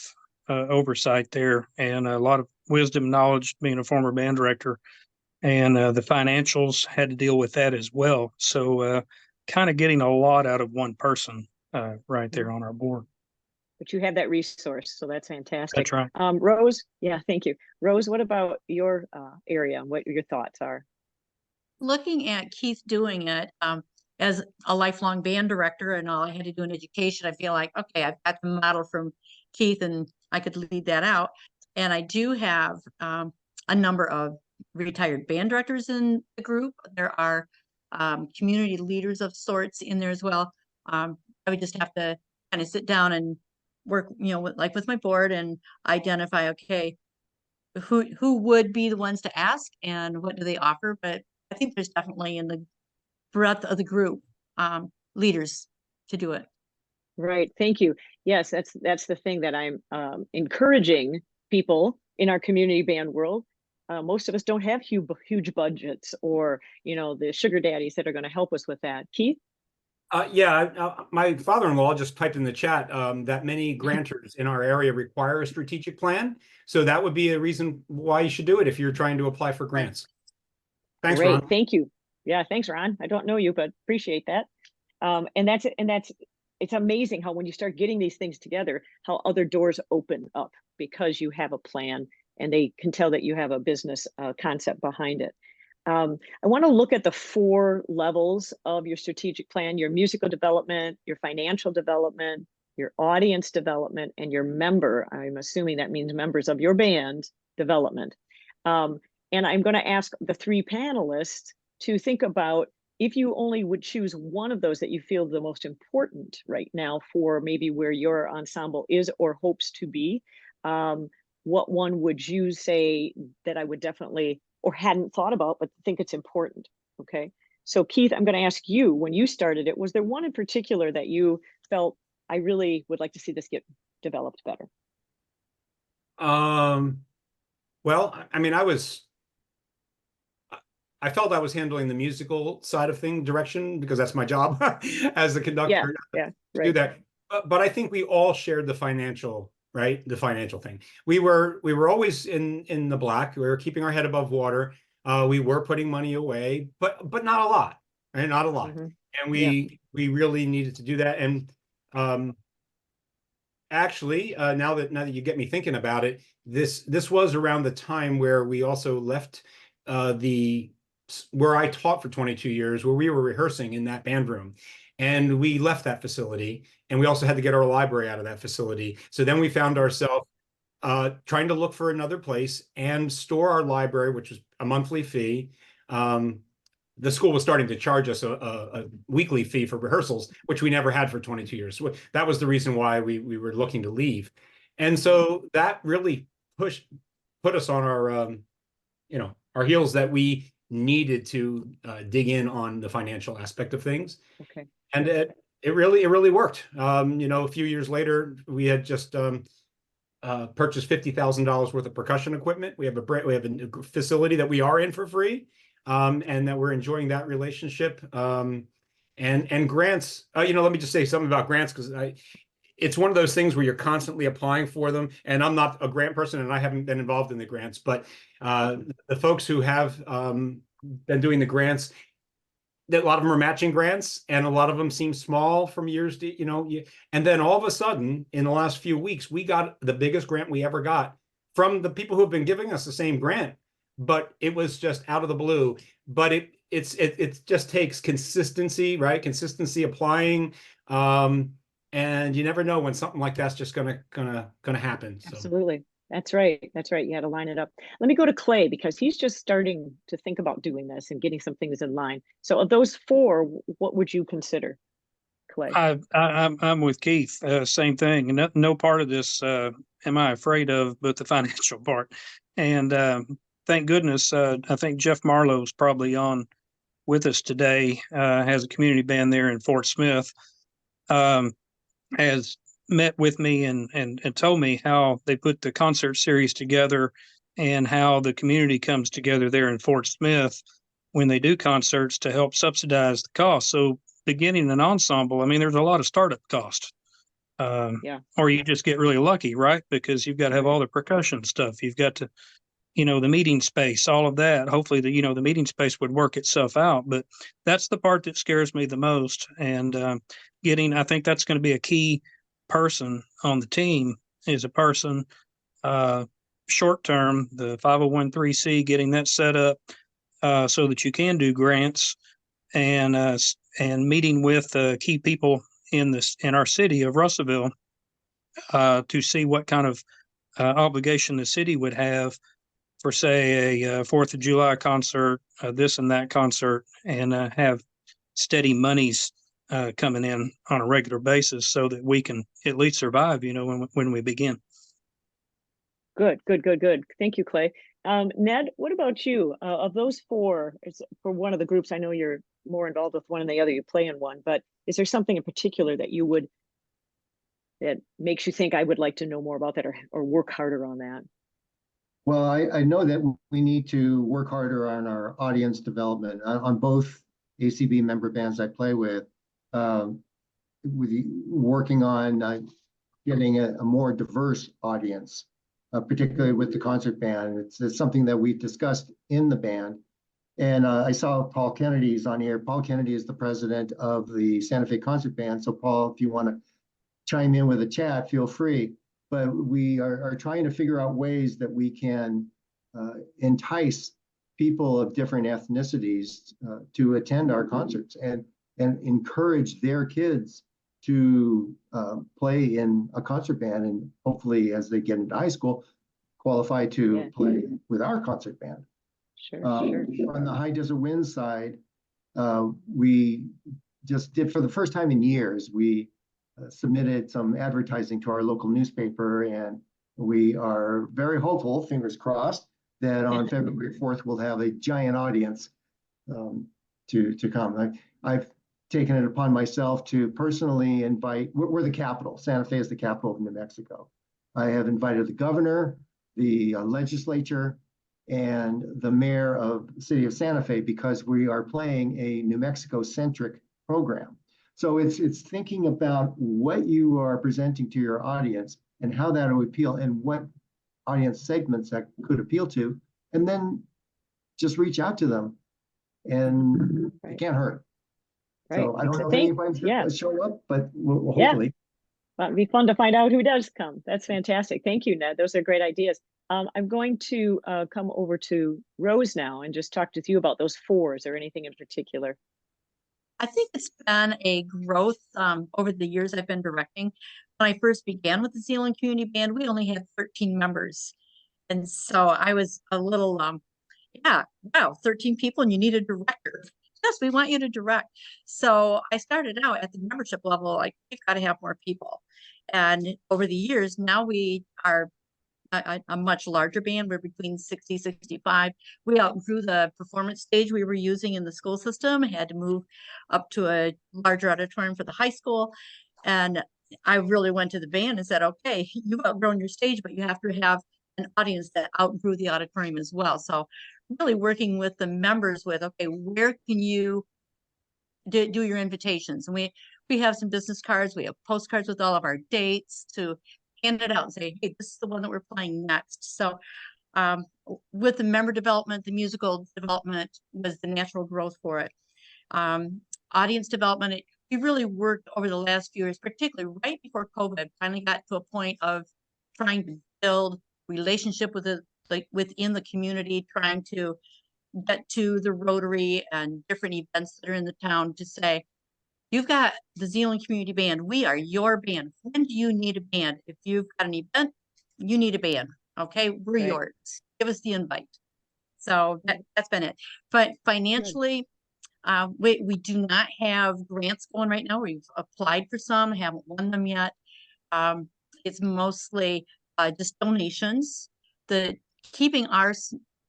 Speaker 4: oversight there, and a lot of wisdom, knowledge, being a former band director, and the financials had to deal with that as well. So kind of getting a lot out of one person right there on our board.
Speaker 1: But you have that resource, so that's fantastic.
Speaker 4: That's right.
Speaker 1: Rose, yeah, thank you. Rose, what about your area? What your thoughts are?
Speaker 5: Looking at Keith doing it as a lifelong band director, and all I had to do in education, I feel like, okay, I've got the model from Keith and I could lead that out. And I do have a number of retired band directors in the group. There are community leaders of sorts in there as well. I would just have to kind of sit down and work, with my board and identify, okay, who would be the ones to ask and what do they offer. But I think there's definitely in the breadth of the group leaders to do it.
Speaker 1: Right. Thank you. Yes, that's the thing that I'm encouraging people in our community band world. Most of us don't have huge budgets or, the sugar daddies that are going to help us with that. Keith?
Speaker 2: My father-in-law just typed in the chat that many grantors in our area require a strategic plan. So that would be a reason why you should do it if you're trying to apply for grants. Thanks,
Speaker 1: Great.
Speaker 2: Ron.
Speaker 1: Thank you. Yeah, thanks, Ron. I don't know you, but appreciate that. It's amazing how when you start getting these things together, how other doors open up because you have a plan and they can tell that you have a business concept behind it. I want to look at the 4 levels of your strategic plan: your musical development, your financial development, your audience development, and your member. I'm assuming that means members of your band development. And I'm going to ask the 3 panelists to think about, if you only would choose one of those that you feel the most important right now for maybe where your ensemble is or hopes to be, what one would you say that I would definitely or hadn't thought about but think it's important? Okay, so Keith, I'm going to ask you, when you started it, was there one in particular that you felt, I really would like to see this get developed better?
Speaker 2: Well, I mean, I felt I was handling the musical side of direction, because that's my job as the conductor.
Speaker 1: Yeah,
Speaker 2: right. Do that. But I think we all shared the financial, right? The financial thing. We were always in the black. We were keeping our head above water. We were putting money away, but not a lot, right? Not a lot. Mm-hmm. And we really needed to do that. And actually, now that you get me thinking about it, this was around the time where we also left where I taught for 22 years, where we were rehearsing in that band room. And we left that facility, and we also had to get our library out of that facility. So then we found ourselves trying to look for another place and store our library, which was a monthly fee. The school was starting to charge us a weekly fee for rehearsals, which we never had for 22 years. So that was the reason why we were looking to leave. And so that really put us on our heels, that we needed to dig in on the financial aspect of things.
Speaker 1: Okay.
Speaker 2: And it really worked. A few years later, we had just purchase $50,000 worth of percussion equipment. We have a facility that we are in for free, and that we're enjoying that relationship. And grants. Let me just say something about grants, because it's one of those things where you're constantly applying for them. And I'm not a grant person, and I haven't been involved in the grants, but the folks who have been doing the grants, that a lot of them are matching grants, and a lot of them seem small from years to, and then all of a sudden in the last few weeks, we got the biggest grant we ever got from the people who have been giving us the same grant, but it was just out of the blue. But it just takes consistency, right? Consistency applying. And you never know when something like that's just gonna happen. So.
Speaker 1: Absolutely. That's right. That's right. You had to line it up. Let me go to Clay, because he's just starting to think about doing this and getting some things in line. So of those four, what would you consider, Clay?
Speaker 4: I'm with Keith. Same thing. And no part of this am I afraid of, but the financial part. And thank goodness, I think Jeff Marlowe's probably on with us today. Has a community band there in Fort Smith. Has met with me and told me how they put the concert series together and how the community comes together there in Fort Smith when they do concerts to help subsidize the cost. So beginning an ensemble, I mean, there's a lot of startup cost. Or you just get really lucky, right? Because you've got to have all the percussion stuff. You've got to, the meeting space, all of that. Hopefully the meeting space would work itself out, but that's the part that scares me the most. And I think that's going to be a key person on the team, is a person short term, the 501(c)(3), getting that set up so that you can do grants, and meeting with key people in our city of Russellville to see what kind of obligation the city would have for, say, a 4th of July concert, this and that concert, and have steady monies coming in on a regular basis so that we can at least survive, when we begin.
Speaker 1: Good. Thank you, Clay. Ned, what about you? Of those four, for one of the groups, I know you're more involved with one than the other, you play in one, but is there something in particular that makes you think I would like to know more about that, or work harder on that?
Speaker 6: Well, I know that we need to work harder on our audience development on both ACB member bands I play with working on getting a more diverse audience, particularly with the concert band. It's something that we've discussed in the band. And I saw Paul Kennedy's on here. Paul Kennedy is the president of the Santa Fe Concert Band. So Paul, if you want to chime in with a chat, feel free. But we are trying to figure out ways that we can entice people of different ethnicities to attend our concerts and encourage their kids to play in a concert band, and hopefully as they get into high school, qualify to play with our concert band.
Speaker 1: Sure.
Speaker 6: On the High Desert Winds side, we just did, for the first time in years, we submitted some advertising to our local newspaper, and we are very hopeful, fingers crossed, that on February 4th we'll have a giant audience to come. I've taken it upon myself to personally invite, we're the capital, Santa Fe is the capital of New Mexico. I have invited the governor, the legislature, and the mayor of the city of Santa Fe, because we are playing a New Mexico-centric program. So it's thinking about what you are presenting to your audience and how that would appeal, and what audience segments that could appeal to, and then just reach out to them, and it can't hurt.
Speaker 1: Right.
Speaker 6: So I don't know if anybody's going to show up, but we'll hopefully.
Speaker 1: Well, it'd be fun to find out who does come. That's fantastic. Thank you, Ned. Those are great ideas. I'm going to come over to Rose now and just talk with you about those fours, or anything in particular.
Speaker 5: I think it's been a growth over the years I've been directing. When I first began with the Zeeland Community Band, we only had 13 members. And so I was a little, 13 people and you need a director. Yes, we want you to direct. So I started out at the membership level, like, we've got to have more people. And over the years, now we are a much larger band. We're between 60, 65. We outgrew the performance stage we were using in the school system, had to move up to a larger auditorium for the high school. And I really went to the band and said, okay, you've outgrown your stage, but you have to have an audience that outgrew the auditorium as well. So really working with the members with, okay, where can you do your invitations? And we have some business cards, we have postcards with all of our dates to hand it out and say, hey, this is the one that we're playing next. So with the member development, the musical development was the natural growth for it. Audience development, we really worked over the last few years, particularly right before COVID, finally got to a point of trying to build relationship with the, like within the community, trying to get to the Rotary and different events that are in the town to say, you've got the Zeeland Community Band. We are your band. When do you need a band? If you've got an event, you need a band. Okay, we're yours. Give us the invite. So that's been it. But financially, we do not have grants going right now. We've applied for some, haven't won them yet. It's mostly just donations. The keeping our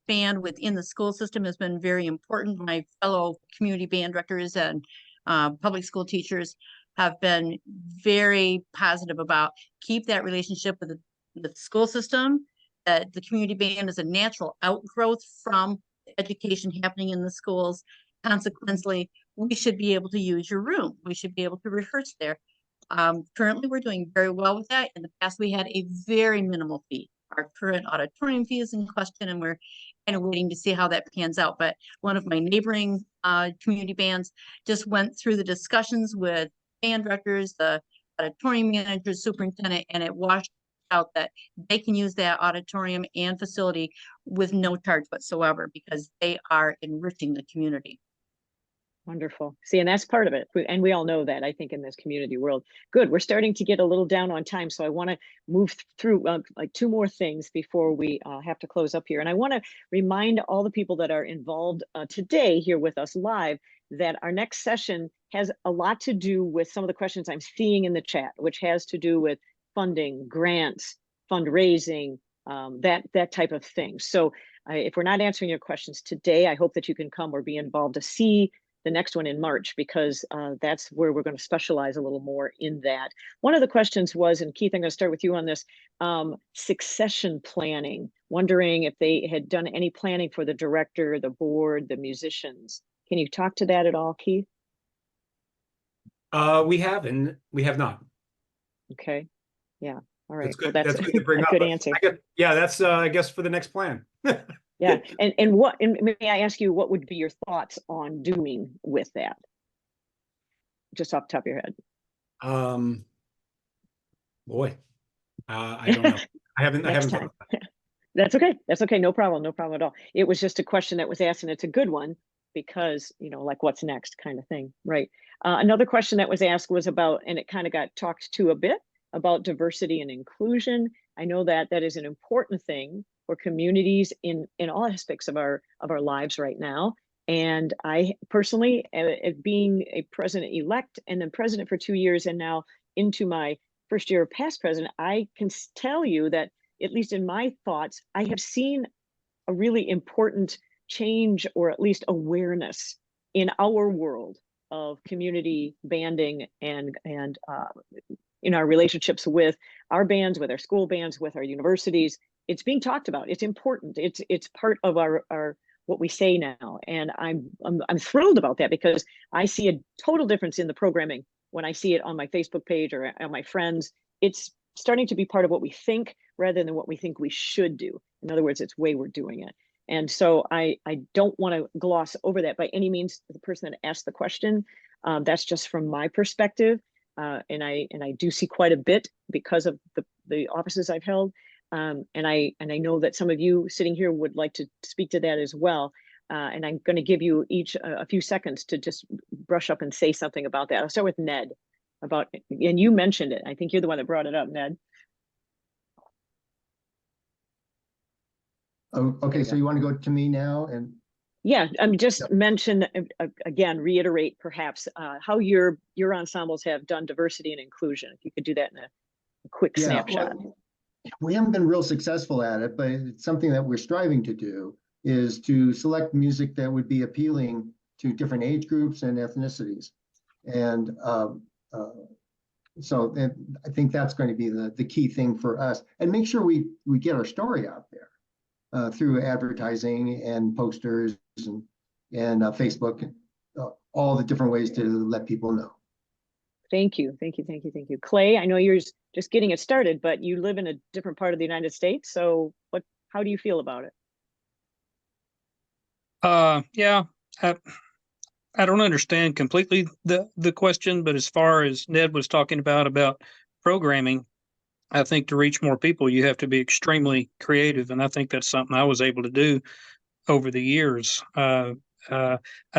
Speaker 5: band within the school system has been very important. My fellow community band directors and public school teachers have been very positive about keep that relationship with the school system, that the community band is a natural outgrowth from education happening in the schools. Consequently, we should be able to use your room. We should be able to rehearse there. Currently, we're doing very well with that. In the past, we had a very minimal fee. Our current auditorium fee is in question, and we're kind of waiting to see how that pans out. But one of my neighboring community bands just went through the discussions with band directors, the auditorium manager, superintendent, and it washed out that they can use that auditorium and facility with no charge whatsoever because they are enriching the community.
Speaker 1: Wonderful. See, and that's part of it. And we all know that, I think, in this community world. Good. We're starting to get a little down on time. So I want to move through like two more things before we have to close up here. And I want to remind all the people that are involved today here with us live that our next session has a lot to do with some of the questions I'm seeing in the chat, which has to do with funding, grants, fundraising, that type of thing. So if we're not answering your questions today, I hope that you can come or be involved to see the next one in March, because that's where we're going to specialize a little more in that. One of the questions was, and Keith, I'm going to start with you on this, succession planning, wondering if they had done any planning for the director, the board, the musicians. Can you talk to that at all, Keith?
Speaker 2: We have, and we have not.
Speaker 1: Okay. Yeah. All right.
Speaker 2: That's good.
Speaker 1: Well,
Speaker 2: That's good to bring
Speaker 1: a
Speaker 2: up.
Speaker 1: good answer.
Speaker 2: Yeah, that's I guess for the next plan.
Speaker 1: Yeah. And may I ask you, what would be your thoughts on doing with that? Just off the top of your head.
Speaker 2: Boy, I don't know. I haven't thought about that.
Speaker 1: That's okay. That's okay. No problem. No problem at all. It was just a question that was asked, and it's a good one because, you know, like what's next kind of thing. Right. Another question that was asked was about, and it kind of got talked to a bit, about diversity and inclusion. I know that that is an important thing for communities in all aspects of our lives right now. And I personally, being a president-elect and then president for 2 years and now into my first year of past president, I can tell you that, at least in my thoughts, I have seen a really important change, or at least awareness in our world of community banding and in our relationships with our bands, with our school bands, with our universities. It's being talked about. It's important. It's part of our what we say now, and I'm thrilled about that, because I see a total difference in the programming when I see it on my Facebook page or on my friends. It's starting to be part of what we think rather than what we think we should do. In other words, it's the way we're doing it. And so I don't want to gloss over that by any means. The person that asked the question, that's just from my perspective. And I do see quite a bit because of the offices I've held. And I know that some of you sitting here would like to speak to that as well. And I'm going to give you each a few seconds to just brush up and say something about that. I'll start with Ned, and you mentioned it. I think you're the one that brought it up, Ned.
Speaker 6: Oh, okay, so you want to go to me now? And
Speaker 1: yeah, just mention again, reiterate perhaps how your ensembles have done diversity and inclusion. If you could do that in a quick snapshot.
Speaker 6: Well, we haven't been real successful at it, but it's something that we're striving to do, is to select music that would be appealing to different age groups and ethnicities. And So I think that's going to be the key thing for us, and make sure we get our story out there through advertising and posters and Facebook, and all the different ways to let people know.
Speaker 1: Thank you. Thank you. Thank you. Thank you. Clay, I know you're just getting it started, but you live in a different part of the United States. So how do you feel about it?
Speaker 4: Yeah, I don't understand completely the question, but as far as Ned was talking about programming, I think to reach more people, you have to be extremely creative, and I think that's something I was able to do over the years. I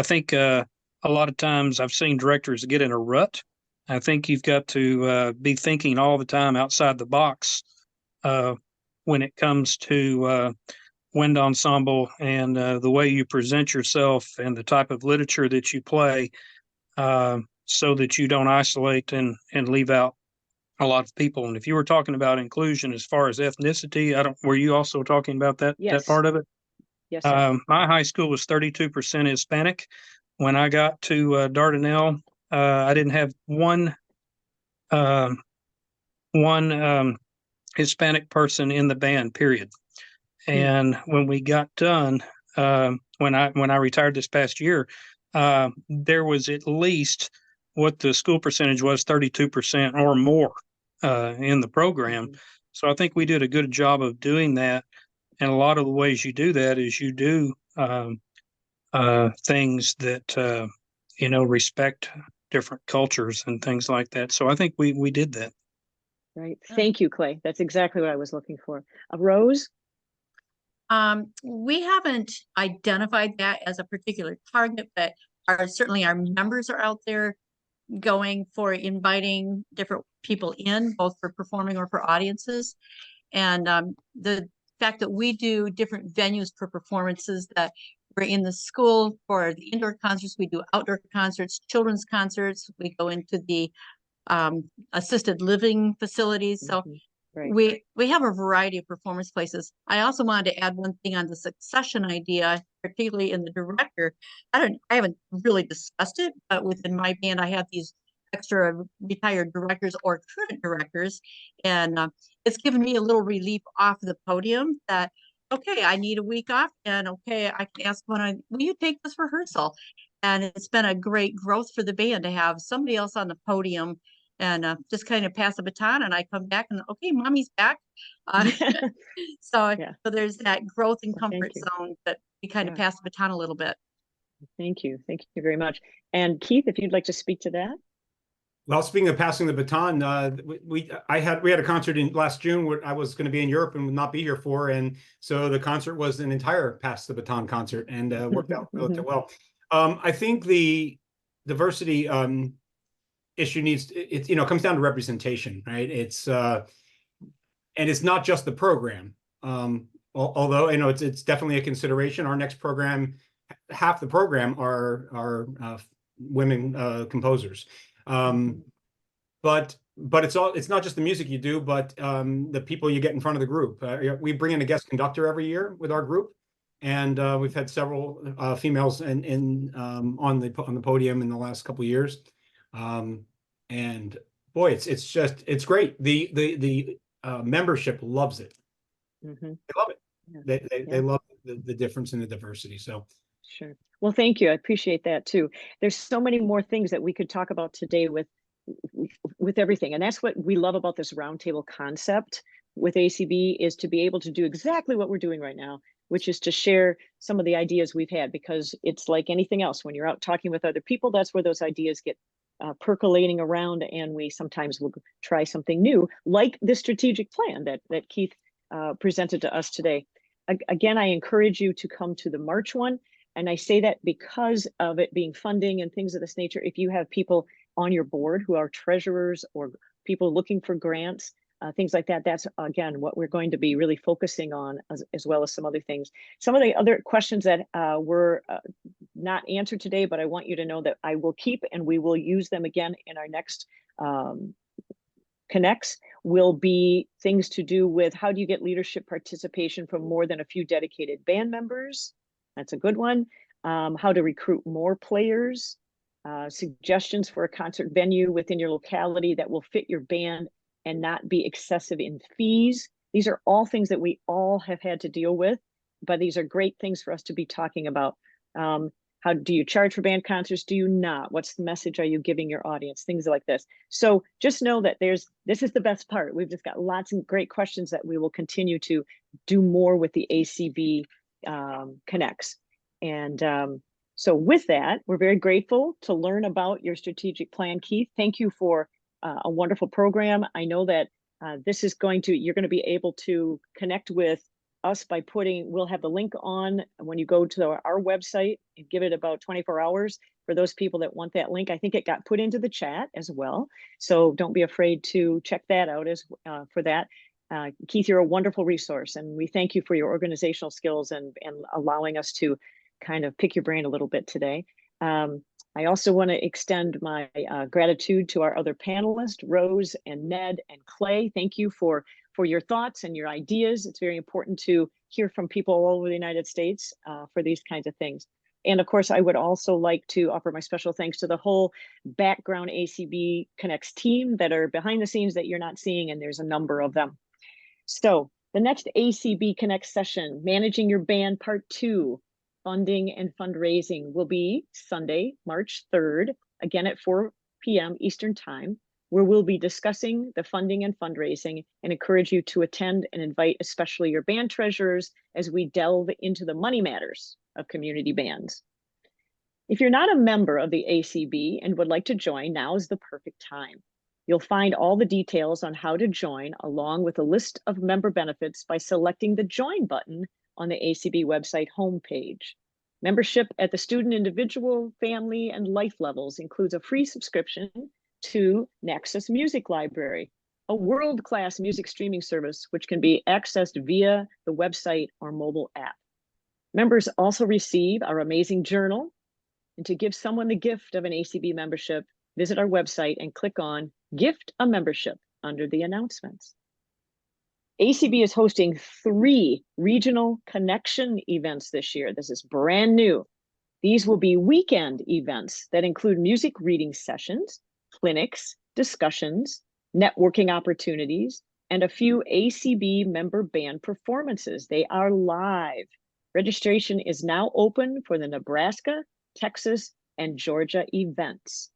Speaker 4: think a lot of times I've seen directors get in a rut. I think you've got to be thinking all the time outside the box when it comes to wind ensemble and the way you present yourself and the type of literature that you play, so that you don't isolate and leave out a lot of people. And if you were talking about inclusion as far as ethnicity, were you also talking about that
Speaker 1: Yes.
Speaker 4: part of it?
Speaker 1: Yes, sir.
Speaker 4: My high school was 32% Hispanic. When I got to Dardanelle, I didn't have one Hispanic person in the band, period. And when we got done, when I retired this past year, there was at least what the school percentage was, 32% or more in the program. So I think we did a good job of doing that. And a lot of the ways you do that is you do things that respect different cultures and things like that. So I think we did that.
Speaker 1: Right. Thank you, Clay. That's exactly what I was looking for. Rose?
Speaker 5: We haven't identified that as a particular target, but certainly our members are out there going for inviting different people in, both for performing or for audiences. And the fact that we do different venues for performances, that we're in the school for the indoor concerts, we do outdoor concerts, children's concerts, we go into the assisted living facilities. So right. We have a variety of performance places. I also wanted to add one thing on the succession idea, particularly in the director. I haven't really discussed it, but within my band, I have these extra retired directors or current directors, and it's given me a little relief off the podium that, okay, I need a week off, and okay, I can ask will you take this rehearsal? And it's been a great growth for the band to have somebody else on the podium and just kind of pass the baton, and I come back and, okay, mommy's back. So there's that growth and comfort zone that we kind of pass the baton a little bit.
Speaker 1: Thank you. Thank you very much. And Keith, if you'd like to speak to that.
Speaker 2: Well, speaking of passing the baton, we had a concert in last June where I was going to be in Europe and would not be here for, and so the concert was an entire pass the baton concert, and worked out relatively well. I think the diversity issue comes down to representation, right? It's and it's not just the program. Although it's definitely a consideration. Our next program, half the program are women composers. But it's not just the music you do, but the people you get in front of the group. We bring in a guest conductor every year with our group, and we've had several females on the podium in the last couple of years. And boy, it's great. The membership loves it. They love it. Yeah. They love the difference in the diversity. So
Speaker 1: sure. Well, thank you. I appreciate that too. There's so many more things that we could talk about today with everything. And that's what we love about this roundtable concept with ACB, is to be able to do exactly what we're doing right now, which is to share some of the ideas we've had, because it's like anything else. When you're out talking with other people, that's where those ideas get percolating around, and we sometimes will try something new, like the strategic plan that Keith presented to us today. Again, I encourage you to come to the March one. And I say that because of it being funding and things of this nature. If you have people on your board who are treasurers or people looking for grants, things like that, that's, again, what we're going to be really focusing on, as well as some other things. Some of the other questions that were not answered today, but I want you to know that I will keep, and we will use them again in our next Connects, will be things to do with how do you get leadership participation from more than a few dedicated band members? That's a good one. How to recruit more players, suggestions for a concert venue within your locality that will fit your band and not be excessive in fees. These are all things that we all have had to deal with, but these are great things for us to be talking about. How do you charge for band concerts? Do you not? What's the message are you giving your audience? Things like this. So just know that this is the best part. We've just got lots of great questions that we will continue to do more with the ACB Connects. And so with that, we're very grateful to learn about your strategic plan, Keith. Thank you for a wonderful program. I know that you're going to be able to connect with us by we'll have the link on when you go to our website and give it about 24 hours for those people that want that link. I think it got put into the chat as well. So don't be afraid to check that out for that. Keith, you're a wonderful resource, and we thank you for your organizational skills and allowing us to kind of pick your brain a little bit today. I also want to extend my gratitude to our other panelists, Rose and Ned and Clay. Thank you for your thoughts and your ideas. It's very important to hear from people all over the United States for these kinds of things. And of course, I would also like to offer my special thanks to the whole background ACB Connects team that are behind the scenes that you're not seeing, and there's a number of them. So the next ACB Connect session, Managing Your Band Part 2, Funding and Fundraising, will be Sunday, March 3rd, again at 4 p.m. Eastern Time, where we'll be discussing the funding and fundraising and encourage you to attend and invite especially your band treasurers as we delve into the money matters of community bands. If you're not a member of the ACB and would like to join, now is the perfect time. You'll find all the details on how to join along with a list of member benefits by selecting the Join button on the ACB website homepage. Membership at the student, individual, family, and life levels includes a free subscription to Nexus Music Library, a world-class music streaming service which can be accessed via the website or mobile app. Members also receive our amazing journal, and to give someone the gift of an ACB membership, visit our website and click on Gift a Membership under the announcements. ACB is hosting 3 regional connection events this year. This is brand new. These will be weekend events that include music reading sessions, clinics, discussions, networking opportunities, and a few ACB member band performances. They are live. Registration is now open for the Nebraska, Texas, and Georgia events.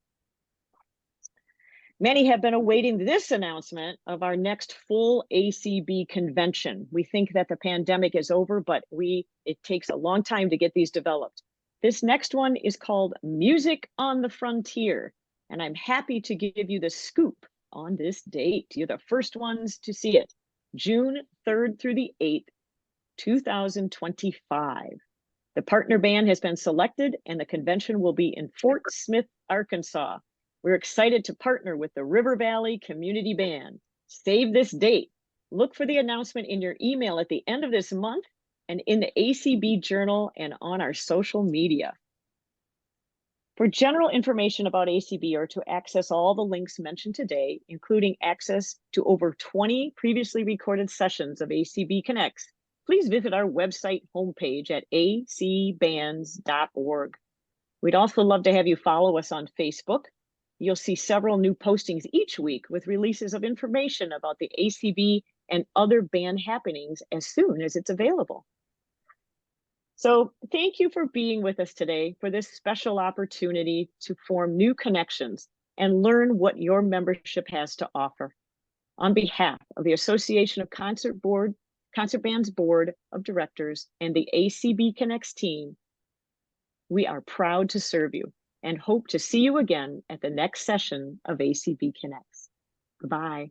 Speaker 1: Many have been awaiting this announcement of our next full ACB convention. We think that the pandemic is over, but it takes a long time to get these developed. This next one is called Music on the Frontier, and I'm happy to give you the scoop on this date. You're the first ones to see it. June 3rd through the 8th, 2025. The partner band has been selected, and the convention will be in Fort Smith, Arkansas. We're excited to partner with the River Valley Community Band. Save this date. Look for the announcement in your email at the end of this month and in the ACB Journal and on our social media. For general information about ACB or to access all the links mentioned today, including access to over 20 previously recorded sessions of ACB Connects, please visit our website homepage at acbands.org. We'd also love to have you follow us on Facebook. You'll see several new postings each week with releases of information about the ACB and other band happenings as soon as it's available. So thank you for being with us today for this special opportunity to form new connections and learn what your membership has to offer. On behalf of the Association of Concert Bands Board of Directors and the ACB Connects team, we are proud to serve you and hope to see you again at the next session of ACB Connects. Goodbye.